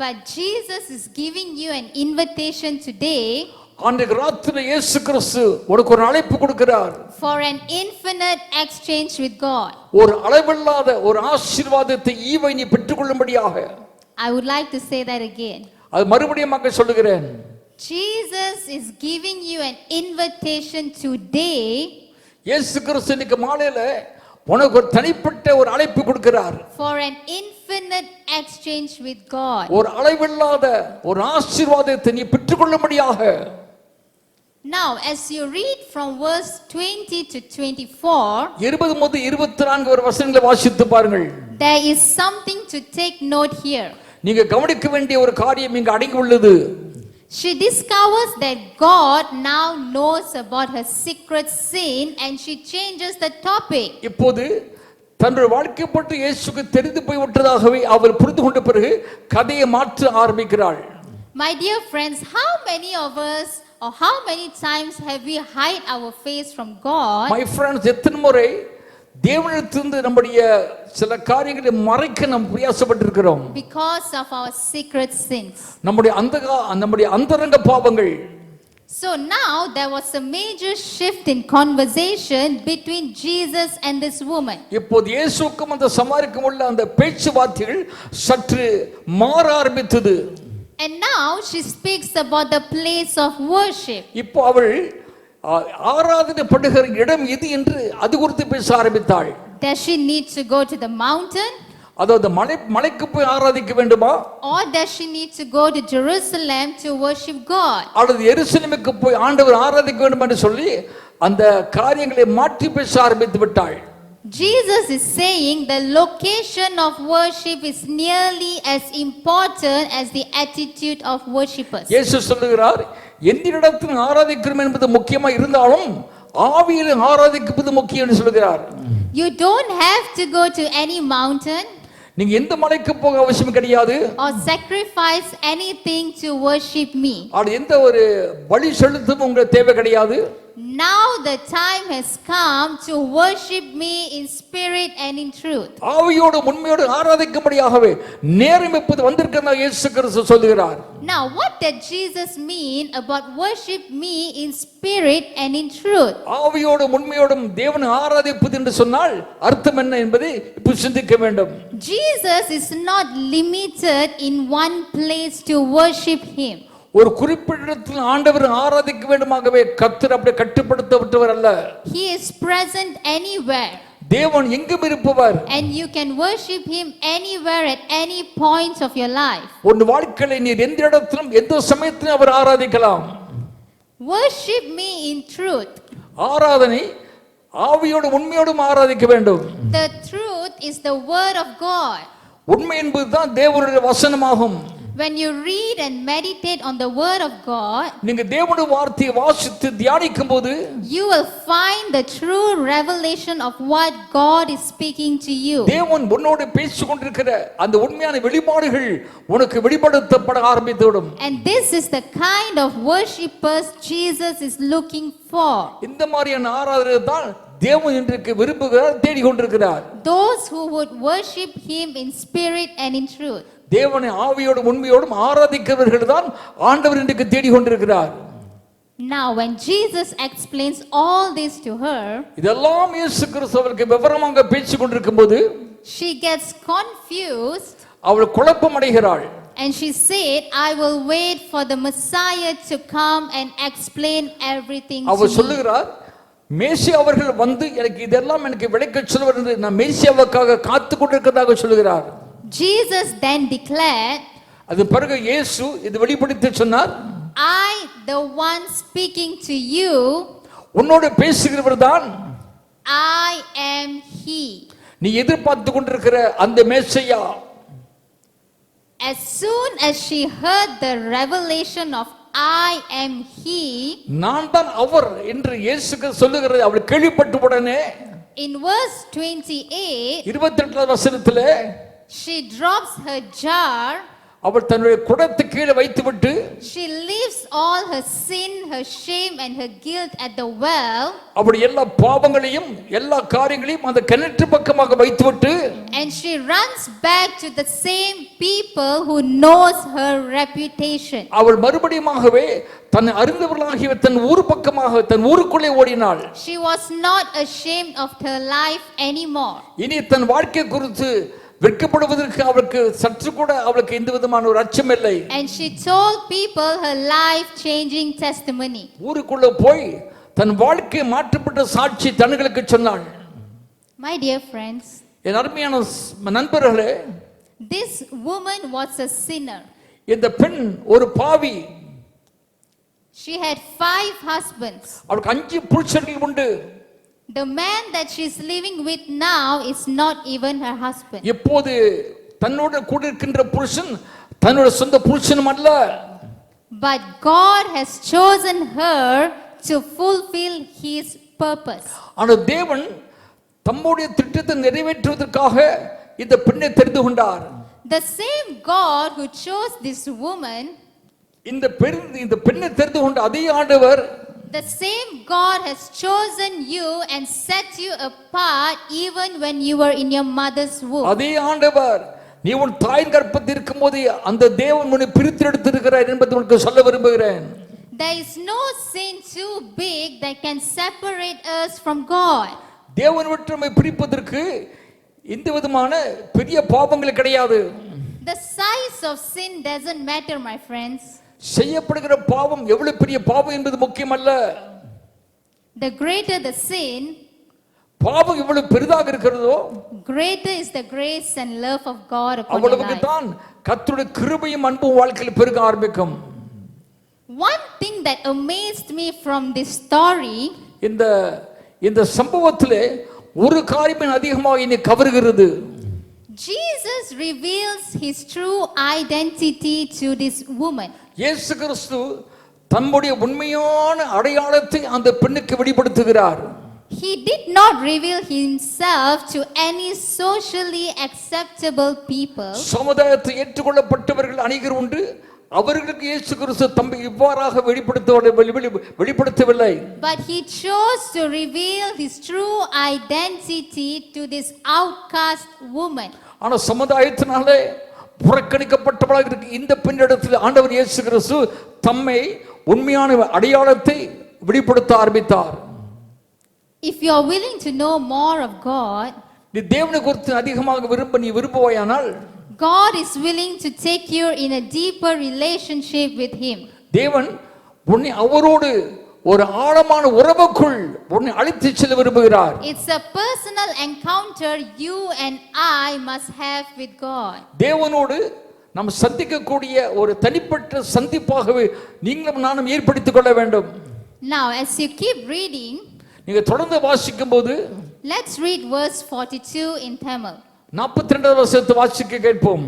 But Jesus is giving you an invitation today அன்றைக்கு ராத்திரியில் இயேசு கிறிஸ்து உனக்கு ஒரு அழைப்பு கொடுக்கிறார். for an infinite exchange with God. ஒரு அளவில்லாத ஒரு ஆசீர்வாதத்தை ஈவை நீ பெற்றுக்கொள்ளும்படியாக. I would like to say that again. அது மறுபடியும் சொல்லுகிறேன். Jesus is giving you an invitation today இயேசு கிறிஸ்து இன்னைக்கு மாலையில உனக்கு ஒரு தனிப்பட்ட ஒரு அழைப்பு கொடுக்கிறார். for an infinite exchange with God. ஒரு அளவில்லாத ஒரு ஆசீர்வாதத்தை நீ பெற்றுக்கொள்ளும்படியாக. Now, as you read from verse 20 to 24, 20 முதல் 24 ஒரு வசனங்களை வாசித்து பாருங்கள். there is something to take note here. நீங்க கவனிக்க வேண்டிய ஒரு காரியம் இங்கு அடங்கி உள்ளது. She discovers that God now knows about her secret sin and she changes the topic. இப்போது தன்னுடைய வாழ்க்கை பற்றி இயேசுக்கு தெரிந்து போய்விட்டதாகவே அவள் புரிந்து கொண்ட பிறகு கதையை மாற்ற ஆரம்பிக்கிறாள். My dear friends, how many of us or how many times have we hide our face from God? My friends, எத்தனை முறை தேவனிடத்திலிருந்து நம்முடைய சில காரியங்களை மறைக்க நாம் பிரயாசப்பட்டிருக்கிறோம். Because of our secret sins. நம்முடைய அந்தரங்க பாவங்கள். So now there was a major shift in conversation between Jesus and this woman. இப்போது இயேசுக்கும் அந்த சமாரிக்கும் உள்ள அந்த பேச்சுவார்த்தைகள் சற்று மாற ஆரம்பித்தது. And now she speaks about the place of worship. இப்போ அவள் ஆராதனை பண்ணுகிற இடம் எது என்று அது குறித்து பேச ஆரம்பித்தாள். Does she need to go to the mountain? அதாவது மலைக்கு போய் ஆராதிக்க வேண்டுமா? Or does she need to go to Jerusalem to worship God? அல்லது எருசலேமுக்கு போய் ஆண்டவர் ஆராதிக்க வேண்டும் என்று சொல்லி அந்த காரியங்களை மாற்றி பேச ஆரம்பித்து விட்டாள். Jesus is saying the location of worship is nearly as important as the attitude of worshippers. இயேசு சொல்லுகிறார், எந்த இடத்தில் ஆராதிக்கிறோம் என்பது முக்கியமா இருந்தாலும் ஆவியில் ஆராதிப்பது முக்கியம் என்று சொல்லுகிறார். You don't have to go to any mountain நீங்க எந்த மலைக்கு போக அவசியம் கிடையாது. or sacrifice anything to worship me. அது எந்த ஒரு பலி செலுத்தவும் உங்களுக்கு தேவை கிடையாது. Now the time has come to worship me in spirit and in truth. ஆவியோடு உண்மையோடு ஆராதிக்கும்படியாகவே நேரம் இப்போது வந்திருக்கிறதா இயேசு கிறிஸ்து சொல்லுகிறார். Now what did Jesus mean about worship me in spirit and in truth? ஆவியோடு உண்மையோடும் தேவனை ஆராதிப்பது என்று சொன்னால் அர்த்தம் என்ன என்பதை இப்ப சிந்திக்க வேண்டும். Jesus is not limited in one place to worship him. ஒரு குறிப்பிட்ட இடத்தில் ஆண்டவர் ஆராதிக்க வேண்டுமாகவே கர்த்தர் அப்படி கட்டுப்படுத்தப்பட்டவர் அல்ல. He is present anywhere. தேவன் எங்கும் இருப்பவர். And you can worship him anywhere at any point of your life. உன் வாழ்க்கையில நீர் எந்த இடத்திலும் எந்த சமயத்திலும் அவர் ஆராதிக்கலாம். Worship me in truth. ஆராதனை ஆவியோடு உண்மையோடும் ஆராதிக்க வேண்டும். The truth is the word of God. உண்மை என்பதுதான் தேவனுடைய வசனமாகும். When you read and meditate on the word of God, நீங்க தேவனுடைய வார்த்தையை வாசித்து தியானிக்கும் போது you will find the true revelation of what God is speaking to you. தேவன் உன்னோடு பேசிக் கொண்டிருக்கிற அந்த உண்மையான வெளிப்பாடுகள் உனக்கு வெளிப்படுத்தப்பட ஆரம்பித்துவிடும். And this is the kind of worshippers Jesus is looking for. இந்த மாதிரியான ஆராதனை தான் தேவன் இன்றைக்கு விரும்புகிறார், தேடிக்கொண்டிருக்கிறார். Those who would worship him in spirit and in truth. தேவனை ஆவியோடும் உண்மையோடும் ஆராதிக்கிறவர்கள் தான் ஆண்டவர் இன்றைக்கு தேடிக்கொண்டிருக்கிறார். Now when Jesus explains all this to her, இதெல்லாம் இயேசு கிறிஸ்து அவருக்கு விவரமாக பேசிக் கொண்டிருக்கும் போது she gets confused அவள் குழப்பம் அடைகிறாள். and she said, I will wait for the Messiah to come and explain everything to our me. சொல்லுகிறார், மேசியா அவர்கள் வந்து இதெல்லாம் எனக்கு விளக்க சொல்லுவார் என்று நான் மேசியாவுக்காக காத்து கொண்டிருக்கிறதாக சொல்லுகிறார். Jesus then declared, அது பிறகு இயேசு இது வெளிப்படுத்தி சொன்னார், I the one speaking to you, உன்னோடு பேசுகிறவர் தான் I am he. நீ எதிர்பார்த்து கொண்டிருக்கிற அந்த மேசியா. As soon as she heard the revelation of I am he, நான் தான் அவர் என்று இயேசுக்கு சொல்லுகிறது அவள் கேள்விப்பட்ட உடனே in verse 28, 28வது வசனத்திலே she drops her jar, அவள் தன்னுடைய குடத்தை கீழே வைத்துவிட்டு she leaves all her sin, her shame and her guilt at the well, அவள் எல்லா பாவங்களையும் எல்லா காரியங்களையும் அந்த கிணற்று பக்கமாக வைத்துவிட்டு and she runs back to the same people who knows her reputation. அவள் மறுபடியுமாகவே தன்னை அறிந்தவர்களாகிய தன் ஊர் பக்கமாக தன் ஊருக்குள்ளே ஓடினாள். She was not ashamed of her life anymore. இனி தன் வாழ்க்கை குறித்து வெட்கப்படுவதற்கு அவளுக்கு சற்று கூட அவளுக்கு எந்த விதமான ஒரு அச்சம் இல்லை. And she told people her life changing testimony. ஊருக்குள்ள போய் தன் வாழ்க்கை மாற்றப்பட்ட சாட்சி தனங்களுக்கு சொன்னாள். My dear friends, என் அருமையான நண்பர்களே, this woman was a sinner. இந்த பெண் ஒரு பாவி. She had 5 husbands. அவளுக்கு 5 புருஷர்கள் உண்டு. The man that she is living with now is not even her husband. இப்போது தன்னோட கூட இருக்கின்ற புருஷன் தன்னோட சொந்த புருஷனும் அல்ல. But God has chosen her to fulfill his purpose. ஆனால் தேவன் தம்முடைய திட்டத்தை நிறைவேற்றுவதற்காக இந்த பெண்ணை தெரிந்து கொண்டார். The same God who chose this woman, இந்த பெண்ணை தெரிந்து கொண்ட அதே ஆண்டவர் the same God has chosen you and set you apart even when you were in your mother's womb. அதே ஆண்டவர் நீ உன் தாயின் கர்ப்பத்தில் இருக்கும்போது அந்த தேவன் உன்னை பிரித்தெடுத்திருக்கிறார் என்பதை உனக்கு சொல்ல விரும்புகிறேன். There is no sin too big that can separate us from God. தேவன் விட்டு நம்மை பிரிப்பதற்கு எந்த விதமான பெரிய பாவங்கள் கிடையாது. The size of sin doesn't matter, my friends. செய்யப்படுகிற பாவம் எவ்வளவு பெரிய பாவம் என்பது முக்கியமல்ல. The greater the sin, பாவம் எவ்வளவு பெரிதாக இருக்கிறதோ greater is the grace and love of God upon your அவ்வளவுக்கு life. தான் கர்த்தருடைய கிருபையும் அன்பும் வாழ்க்கையில் பெருக ஆரம்பிக்கும். One thing that amazed me from this story, இந்த சம்பவத்திலே ஒரு காரியம் அதிகமாக என்னை கவருகிறது. Jesus reveals his true identity to this woman. இயேசு கிறிஸ்து தம்முடைய உண்மையான அடையாளத்தை அந்த பெண்ணுக்கு வெளிப்படுத்துகிறார். He did not reveal himself to any socially acceptable people. சமுதாயத்தை ஏற்றுக்கொள்ளப்பட்டவர்கள் அநேகர் உண்டு. அவர்களுக்கு இயேசு கிறிஸ்து தம்மை இவ்வாறாக வெளிப்படுத்தவில்லை. But he chose to reveal his true identity to this outcast woman. ஆனா சமுதாயத்தினாலே புறக்கணிக்கப்பட்டவளாக இருக்கு இந்த பெண்ணிடத்தில் ஆண்டவர் இயேசு கிறிஸ்து தம்மை உண்மையான அடையாளத்தை வெளிப்படுத்த ஆரம்பித்தார். If you are willing to know more of God, நீ தேவனை குறித்து அதிகமாக விரும்புவாயானால் God is willing to take you in a deeper relationship with him. தேவன் உன்னை அவரோடு ஒரு ஆழமான உறவுக்குள் உன்னை அழைத்து செல்ல விரும்புகிறார். It's a personal encounter you and I must have with God. தேவனோடு நாம் சந்திக்கக்கூடிய ஒரு தனிப்பட்ட சந்திப்பாகவே நீங்களும் நானும் ஏற்படுத்திக் கொள்ள வேண்டும். Now as you keep reading, நீங்க தொடர்ந்து வாசிக்கும் போது let's read verse 42 in Tamil. 42வது வசனத்தை வாசிக்க கேட்போம்.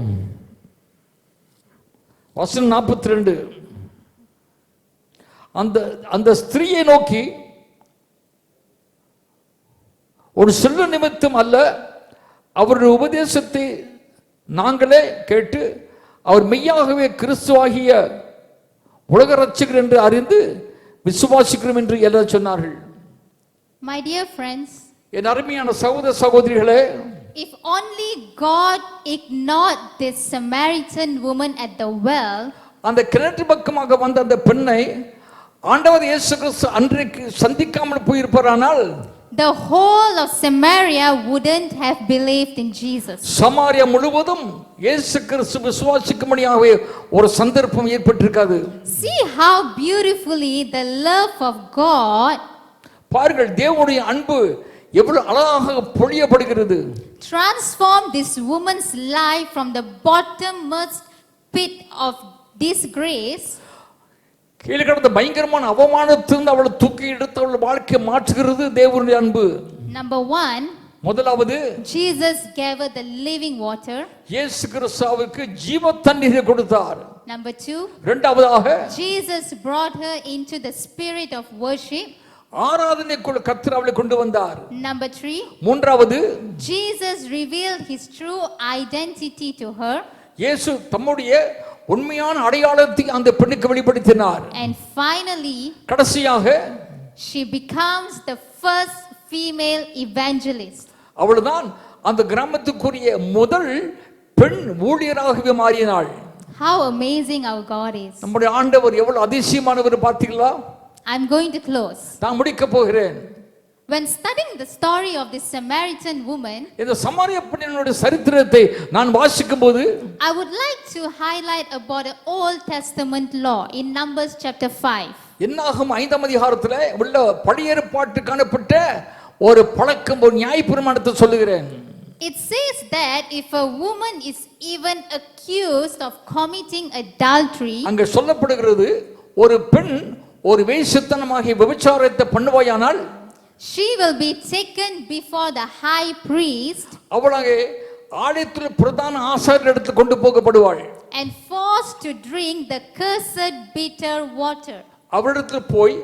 வசனம் 42. அந்த ஸ்திரீயை நோக்கி, ஒரு சில நிமித்தம் அல்ல, அவருடைய உபதேசத்தை நாங்களே கேட்டு அவர் மெய்யாகவே கிறிஸ்துவாகிய உலக ரட்சகர் என்று அறிந்து விசுவாசிக்கிறோம் என்று எல்லாரும் சொன்னார்கள். My dear friends, என் அருமையான சகோதர சகோதரிகளே, if only God ignored this Samaritan woman at the well, அந்த கிணற்று பக்கமாக வந்த அந்த பெண்ணை ஆண்டவர் இயேசு கிறிஸ்து அன்றைக்கு சந்திக்காமல் போயிருப்பாரானால், the whole of Samaria wouldn't have believed in Jesus. Samariya முழுவதும் இயேசு கிறிஸ்து விசுவாசிக்கும்படியாகவே ஒரு சந்தர்ப்பம் ஏற்பட்டிருக்காது. See how beautifully the love of God பாருங்கள், தேவனுடைய அன்பு எவ்வளவு அழகாக பொழியப்படுகிறது. transform this woman's life from the bottommost pit of disgrace, கீழே கிடந்த பயங்கரமான அவமானத்திலிருந்து அவளை தூக்கி எடுத்து அவள் வாழ்க்கையை மாற்றுகிறது தேவனுடைய அன்பு. number 1, முதலாவது, Jesus gave her the living water. இயேசு கிறிஸ்துவுக்கு ஜீவ தண்ணீரை கொடுத்தார். number 2, இரண்டாவதாக, Jesus brought her into the spirit of worship. ஆராதனைக்குள் கர்த்தர் அவளை கொண்டு வந்தார். number 3, மூன்றாவது, Jesus revealed his true identity to her. இயேசு தம்முடைய உண்மையான அடையாளத்தை அந்த பெண்ணுக்கு வெளிப்படுத்தினார். And finally, கடைசியாக she becomes the first female evangelist. அவள்தான் அந்த கிராமத்துக்குரிய முதல் பெண் ஊழியராகவே மாறினாள். How amazing our God is. நம்முடைய ஆண்டவர் எவ்வளவு அதிசயமானவர் பார்த்தீங்களா? I'm going to close. நான் முடிக்க போகிறேன். When studying the story of this Samaritan woman, இந்த சமாரிய பெண்ணினுடைய சரித்திரத்தை நான் வாசிக்கும் போது I would like to highlight about an Old Testament law in Numbers chapter 5. என்னாகும் 5ஆம் அதிகாரத்தில் உள்ள பழைய ஏற்பாட்டு காணப்பட்ட ஒரு பழக்கம், ஒரு நியாயப்பிரமாணத்தை சொல்லுகிறேன். It says that if a woman is even accused of committing adultery, அங்க சொல்லப்படுகிறது, ஒரு பெண் ஒரு வேசித்தனமாகிய விபச்சாரத்தை பண்ணுவாயானால் she will be taken before the high priest அவளாக ஆலயத்தில் பிரதான ஆசாரியர் இடத்தில் கொண்டு போகப்படுவாள். and forced to drink the cursed bitter water. அவரிடத்தில் போய்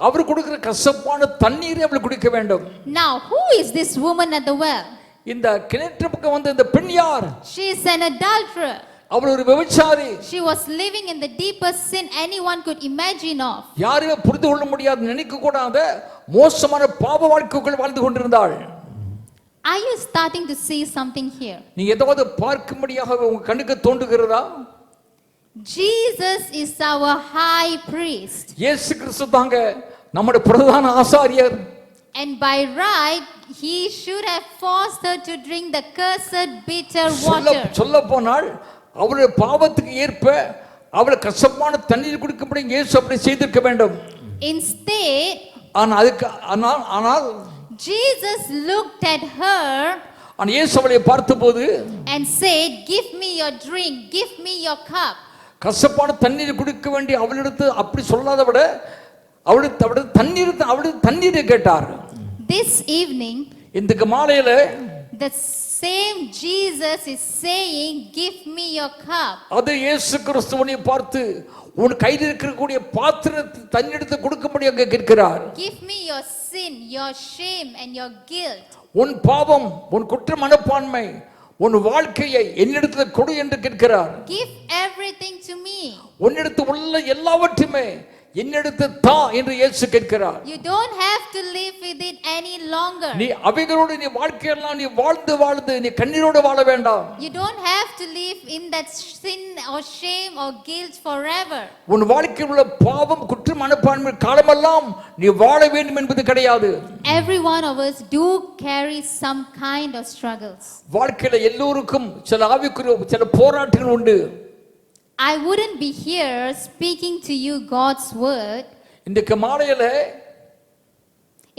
அவர் கொடுக்கிற கசப்பான தண்ணீரை அவள் குடிக்க வேண்டும். Now, who is this woman at the well? இந்த கிணற்று பக்கம் வந்து இந்த பெண் யார்? She is an adulterer. அவள் ஒரு விபச்சாரி. She was living in the deepest sin anyone could imagine of. யாருமே புரிந்து கொள்ள முடியாது, நினைக்க கூடாத மோசமான பாவ வாழ்க்கைக்குள் வாழ்ந்து கொண்டிருந்தாள். Are you starting to see something here? நீ ஏதாவது பார்க்கும்படியாக உங்க கண்ணுக்கு தோன்றுகிறதா? Jesus is our high priest. இயேசு கிறிஸ்து தாங்க நம்முடைய பிரதான ஆசாரியர். And by right, he should have forced her to drink the cursed bitter water. சொல்ல போனால் அவளுடைய பாவத்துக்கு ஏற்ப அவளை கசப்பான தண்ணீர் குடிக்கும்படி இயேசு அப்படி செய்திருக்க வேண்டும். Instead, ஆனால் Jesus looked at her இயேசு அவளை பார்த்தபோது and said, "Give me your drink, give me your cup." கசப்பான தண்ணீர் குடிக்க வேண்டிய அவளிடத்து அப்படி சொல்லாத விட அவளுடைய தண்ணீரை கேட்டார். This evening, இந்த மாலையில the same Jesus is saying, "Give me your cup." அது இயேசு கிறிஸ்துவனை பார்த்து உன் கையில் இருக்கக்கூடிய பாத்திரத்தை தண்ணீர் கொடுக்கும்படியாக கேட்கிறார். Give me your sin, your shame and your guilt. உன் பாவம், உன் குற்ற மனப்பான்மை, உன் வாழ்க்கையை என்னிடத்தில் கொடு என்று கேட்கிறார். Give everything to me. உன்னிடத்தில் உள்ள எல்லாவற்றையுமே என்னிடத்தில் தா என்று இயேசு கேட்கிறார். You don't have to live with it any longer. நீ அவைகளோடு நீ வாழ்க்கையெல்லாம் நீ வாழ்ந்து நீ கண்ணீரோடு வாழ வேண்டாம். You don't have to live in that sin or shame or guilt forever. உன் வாழ்க்கையில் உள்ள பாவம், குற்ற மனப்பான்மை காலமெல்லாம் நீ வாழ வேண்டும் என்பது கிடையாது. Every one of us do carry some kind of struggles. வாழ்க்கையில எல்லோருக்கும் சில ஆவிக்குரிய சில போராட்டங்கள் உண்டு. I wouldn't be here speaking to you God's word இன்றைக்கு மாலையில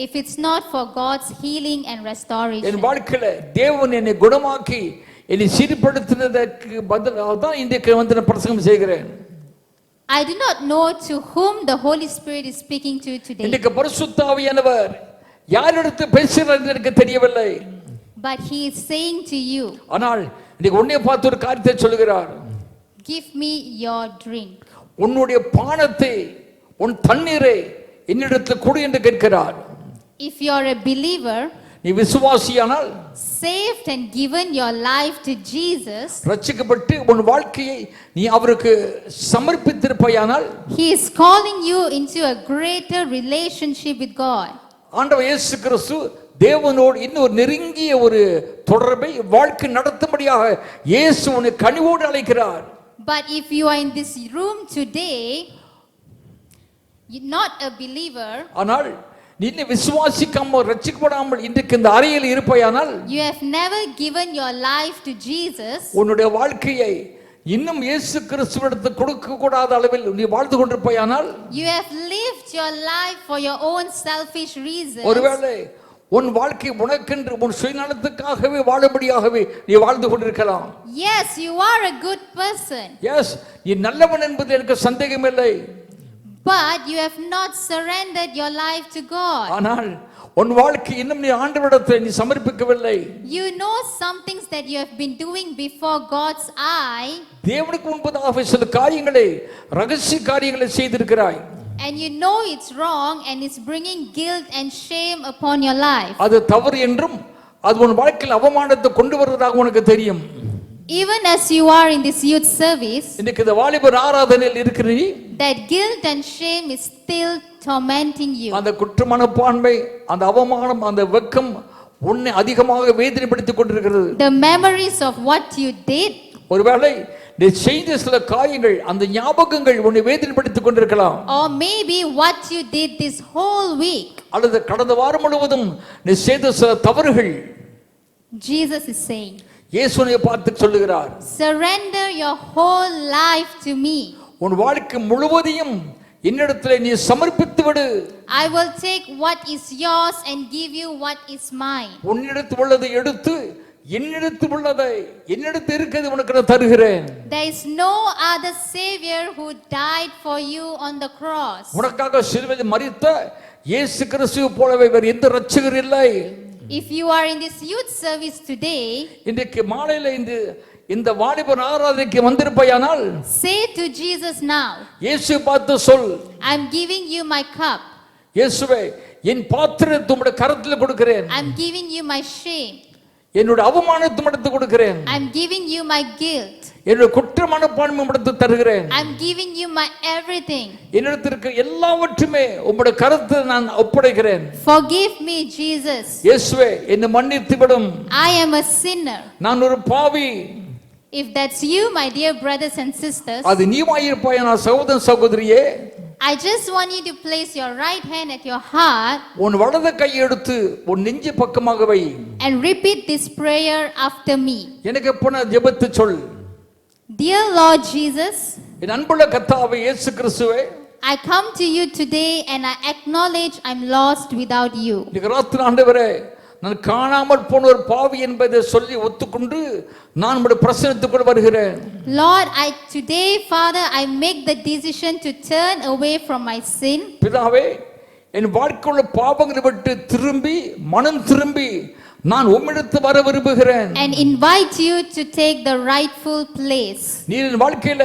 if it's not for God's healing and N restoration. வாழ்க்கையில தேவன் என்னை குணமாக்கி என்னை சீர்படுத்தினதற்கு பதிலாக தான் இன்றைக்கு வந்து நான் பிரசங்கம் செய்கிறேன். I do not know to whom the Holy Spirit is speaking to today, இன்றைக்கு பரிசுத்த ஆவியானவர் யாரிடத்து பேசுகிறார் என்று எனக்கு தெரியவில்லை. but he is saying to you, ஆனால் இன்றைக்கு உன்னை பார்த்து ஒரு காரியத்தை சொல்கிறார். give me your drink. உன்னுடைய பானத்தை உன் தண்ணீரை என்னிடத்தில் கொடு என்று கேட்கிறார். If you are a believer, நீ விசுவாசியானால், saved and given your life to Jesus, ரட்சிக்கப்பட்டு உன் வாழ்க்கையை நீ அவருக்கு சமர்ப்பித்திருப்பாயானால், He is calling you into a greater relationship with God. ஆண்டவர் இயேசு கிறிஸ்து தேவனோடு இன்னொரு நெருங்கிய ஒரு தொடர்பை வாழ்க்கை நடத்தும்படியாக இயேசு உன்னை கனிவோடு அழைக்கிறார். But if you are in this room today, you're not a believer, ஆனால் நீ விசுவாசிக்காமல் ரட்சிக்கப்படாமல் இன்றைக்கு இந்த அறையில் இருப்பாயானால், you have never given your life to Jesus, உன்னுடைய வாழ்க்கையை இன்னும் இயேசு கிறிஸ்துவிடத்தில் கொடுக்க கூடாத அளவில் நீ வாழ்ந்து கொண்டிருப்பாயானால், you have lived your life for your own selfish reasons, ஒருவேளை உன் வாழ்க்கை உனக்கென்று உன் சுயநலத்துக்காகவே வாழும்படியாகவே நீ வாழ்ந்து கொண்டிருக்கலாம். yes, you are a good person, yes, நீ நல்லவன் என்பது எனக்கு சந்தேகமில்லை. but you have not surrendered your life to God. ஆனால் உன் வாழ்க்கை இன்னும் நீ ஆண்டவரிடத்தில் நீ சமர்ப்பிக்கவில்லை. You know some things that you have been doing before God's eye, தேவனுக்கு முன்பதாக சில காரியங்களை, ரகசிய காரியங்களை செய்திருக்கிறாய். and you know it's wrong and it's bringing guilt and shame upon your life. அது தவறு என்றும் அது உன் வாழ்க்கையில் அவமானத்தை கொண்டு வருவதாக உனக்கு தெரியும். Even as you are in this youth service, இன்னைக்கு இந்த வாலிபர் ஆராதனையில் இருக்கிற நீ, that guilt and shame is still tormenting you. அந்த குற்ற மனப்பான்மை, அந்த அவமானம், அந்த வெட்கம் உன்னை அதிகமாக வேதனைப்படுத்திக் கொண்டிருக்கிறது. The memories of what you did, ஒருவேளை நீ செய்த சில காரியங்கள், அந்த ஞாபகங்கள் உன்னை வேதனைப்படுத்திக் கொண்டிருக்கலாம். or maybe what you did this whole week. அல்லது கடந்த வாரம் முழுவதும் நீ செய்த சில தவறுகள். Jesus is saying, இயேசுவை பார்த்து சொல்லுகிறார், surrender your whole life to me. உன் வாழ்க்கை முழுவதையும் என்னிடத்தில் நீ சமர்ப்பித்து விடு. I will take what is yours and give you what is mine. உன்னிடத்தில் உள்ளதை எடுத்து என்னிடத்தில் உள்ளதை என்னிடத்தில் இருக்கிறது உனக்கு நான் தருகிறேன். There is no other savior who died for you on the cross. உனக்காக சிலுவையில் மரித்த இயேசு கிறிஸ்துவை போலவே வேறு எந்த இரட்சகர் இல்லை. If you are in this youth service today, இன்றைக்கு மாலையில இந்த வாலிபர் ஆராதனைக்கு வந்திருப்பாயானால், say to Jesus now, இயேசுவை பார்த்து சொல், I'm giving you my cup. இயேசுவே, என் பாத்திரத்தை உம்முடைய கரத்தில் கொடுக்கிறேன். I'm giving you my shame. என்னுடைய அவமானத்தை உம்மிடத்தில் கொடுக்கிறேன். I'm giving you my guilt. என்னுடைய குற்ற மனப்பான்மை உம்மிடத்தில் தருகிறேன். I'm giving you my everything. என்னிடத்தில் இருக்கிற எல்லாவற்றுமே உம்முடைய கரத்தில் நான் ஒப்படைக்கிறேன். Forgive me, Jesus. இயேசுவே, என்னை மன்னித்து விடும். I am a sinner. நான் ஒரு பாவி. If that's you, my dear brothers and sisters, அது நீவாயிருப்பாயா சகோதர சகோதரியே, I just want you to place your right hand at your heart உன் வலது கையை எடுத்து உன் நெஞ்சு பக்கமாக வை. and repeat this prayer after me. எனக்கு எப்ப ஜெபத்து சொல். Dear Lord Jesus, என் அன்புள்ள கர்த்தாவே இயேசு கிறிஸ்துவே, I come to you today and I acknowledge I'm lost without you. இன்னைக்கு ராத்திரி ஆண்டவரே, நான் காணாமல் போன ஒரு பாவி என்பதை சொல்லி ஒத்துக்கொண்டு நான் உம்முடைய பிரசன்னத்துக்குள் வருகிறேன். Lord, today, Father, I make the decision to turn away from my sin. பிதாவே, என் வாழ்க்கையுள்ள பாவங்களை விட்டு திரும்பி மனம் திரும்பி நான் உம்மிடத்தில் வர விரும்புகிறேன். And invite you to take the rightful place. நீர் என் வாழ்க்கையில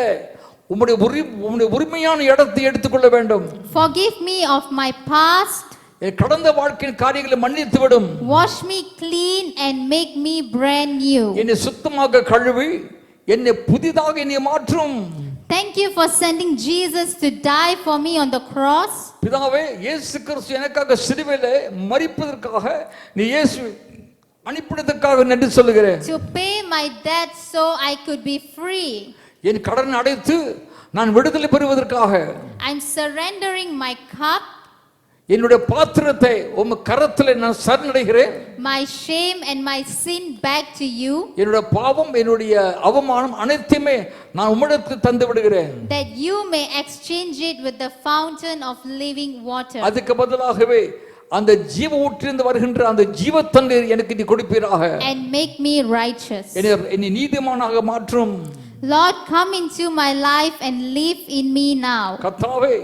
உம்முடைய உரிமையான இடத்தை எடுத்துக்கொள்ள வேண்டும். Forgive me of my past. என் கடந்த வாழ்க்கையின் காரியங்களை மன்னித்து விடும். Wash me clean and make me brand new. என்னை சுத்தமாக கழுவி என்னை புதிதாக என்னை மாற்றும். Thank you for sending Jesus to die for me on the cross. பிதாவே, இயேசு கிறிஸ்து எனக்காக சிலுவையிலே மரிப்பதற்காக நீ இயேசு அனுப்பினதற்காக நன்றி சொல்லுகிறேன். To pay my debt so I could be free. என் கடன் அடைத்து நான் விடுதலை பெறுவதற்காக I'm surrendering my cup, என்னுடைய பாத்திரத்தை உம் கரத்திலே நான் சரணடைகிறேன். my shame and my sin back to you, என்னுடைய பாவம், என்னுடைய அவமானம் அனைத்துமே நான் உம்மிடத்தில் தந்து விடுகிறேன். that you may exchange it with the fountain of living water. அதுக்கு பதிலாகவே அந்த ஜீவ ஊற்றிலிருந்து வருகின்ற அந்த ஜீவ தண்ணீர் எனக்கு நீ கொடுப்பீராக. And make me righteous. என்னை நீதிமானாக மாற்றும். Lord, come into my life and live in me now. கர்த்தாவே,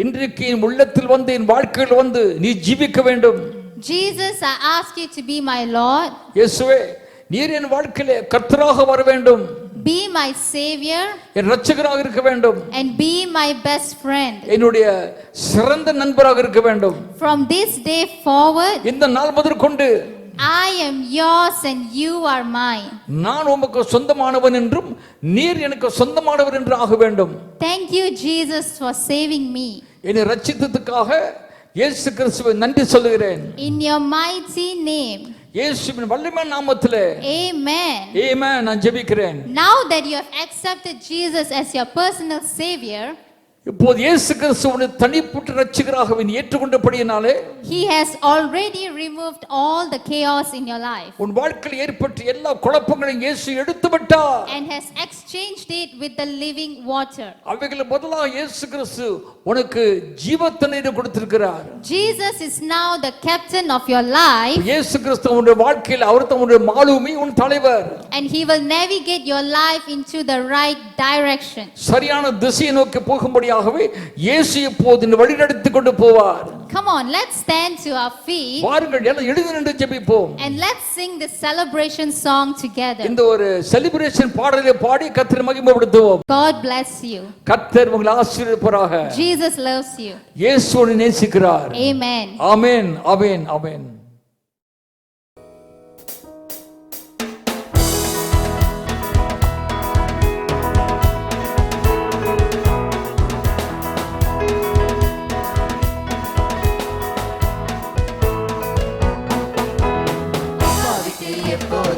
இன்றைக்கு என் உள்ளத்தில் வந்து என் வாழ்க்கையில் வந்து நீ ஜீவிக்க வேண்டும். Jesus, I ask you to be my Lord. இயேசுவே, நீர் என் வாழ்க்கையிலே கர்த்தராக வர வேண்டும். be my savior என் இரட்சகராக இருக்க வேண்டும், and be my best friend. என்னுடைய சிறந்த நண்பராக இருக்க வேண்டும். From this day forward, இந்த நாள் முதற்கொண்டு I am yours and you are mine. நான் உமக்கு சொந்தமானவன் என்றும் நீர் எனக்கு சொந்தமானவர் என்று ஆக வேண்டும். Thank you, Jesus, for saving me. என்னை ரட்சித்ததுக்காக இயேசு கிறிஸ்துவை நன்றி சொல்லுகிறேன். In your mighty name. இயேசுவின் வல்லமையான நாமத்திலே Amen. ஆமென். நான் ஜெபிக்கிறேன். Now that you have accepted Jesus as your personal savior, இப்போது இயேசு கிறிஸ்துவை தனிப்பட்ட இரட்சகராக நீ ஏற்றுக்கொண்டபடியினாலே he has already removed all the chaos in your life உன் வாழ்க்கையில் ஏற்பட்ட எல்லா குழப்பங்களையும் இயேசு எடுத்து விட்டார். and has exchanged it with the living water. அவைகளுக்கு பதிலாக இயேசு கிறிஸ்து உனக்கு ஜீவ தண்ணீரை கொடுத்திருக்கிறார். Jesus is now the captain of your life இயேசு கிறிஸ்து உன்னுடைய வாழ்க்கையில் அவர் தான் உன்னுடைய மாலுமி, உன் தலைவர். and he will navigate your life into the right direction. சரியான திசையை நோக்கி போகும்படியாகவே இயேசு இப்போது இந்த வழி நடத்தி கொண்டு போவார். Come on, let's stand to our feet வாருங்கள் எல்லாம் எழுந்து நின்று ஜெபிப்போம். and let's sing the celebration song together. இந்த ஒரு செலிப்ரேஷன் பாடலை பாடி கர்த்தரை மகிமைப்படுத்துவோம். God bless you. கர்த்தர் உங்களை ஆசீர்வதிப்பாராக. Jesus loves you. இயேசு உன்னை நேசிக்கிறார். Amen. ஆமென், ஆமென், ஆமென். எப்போதும்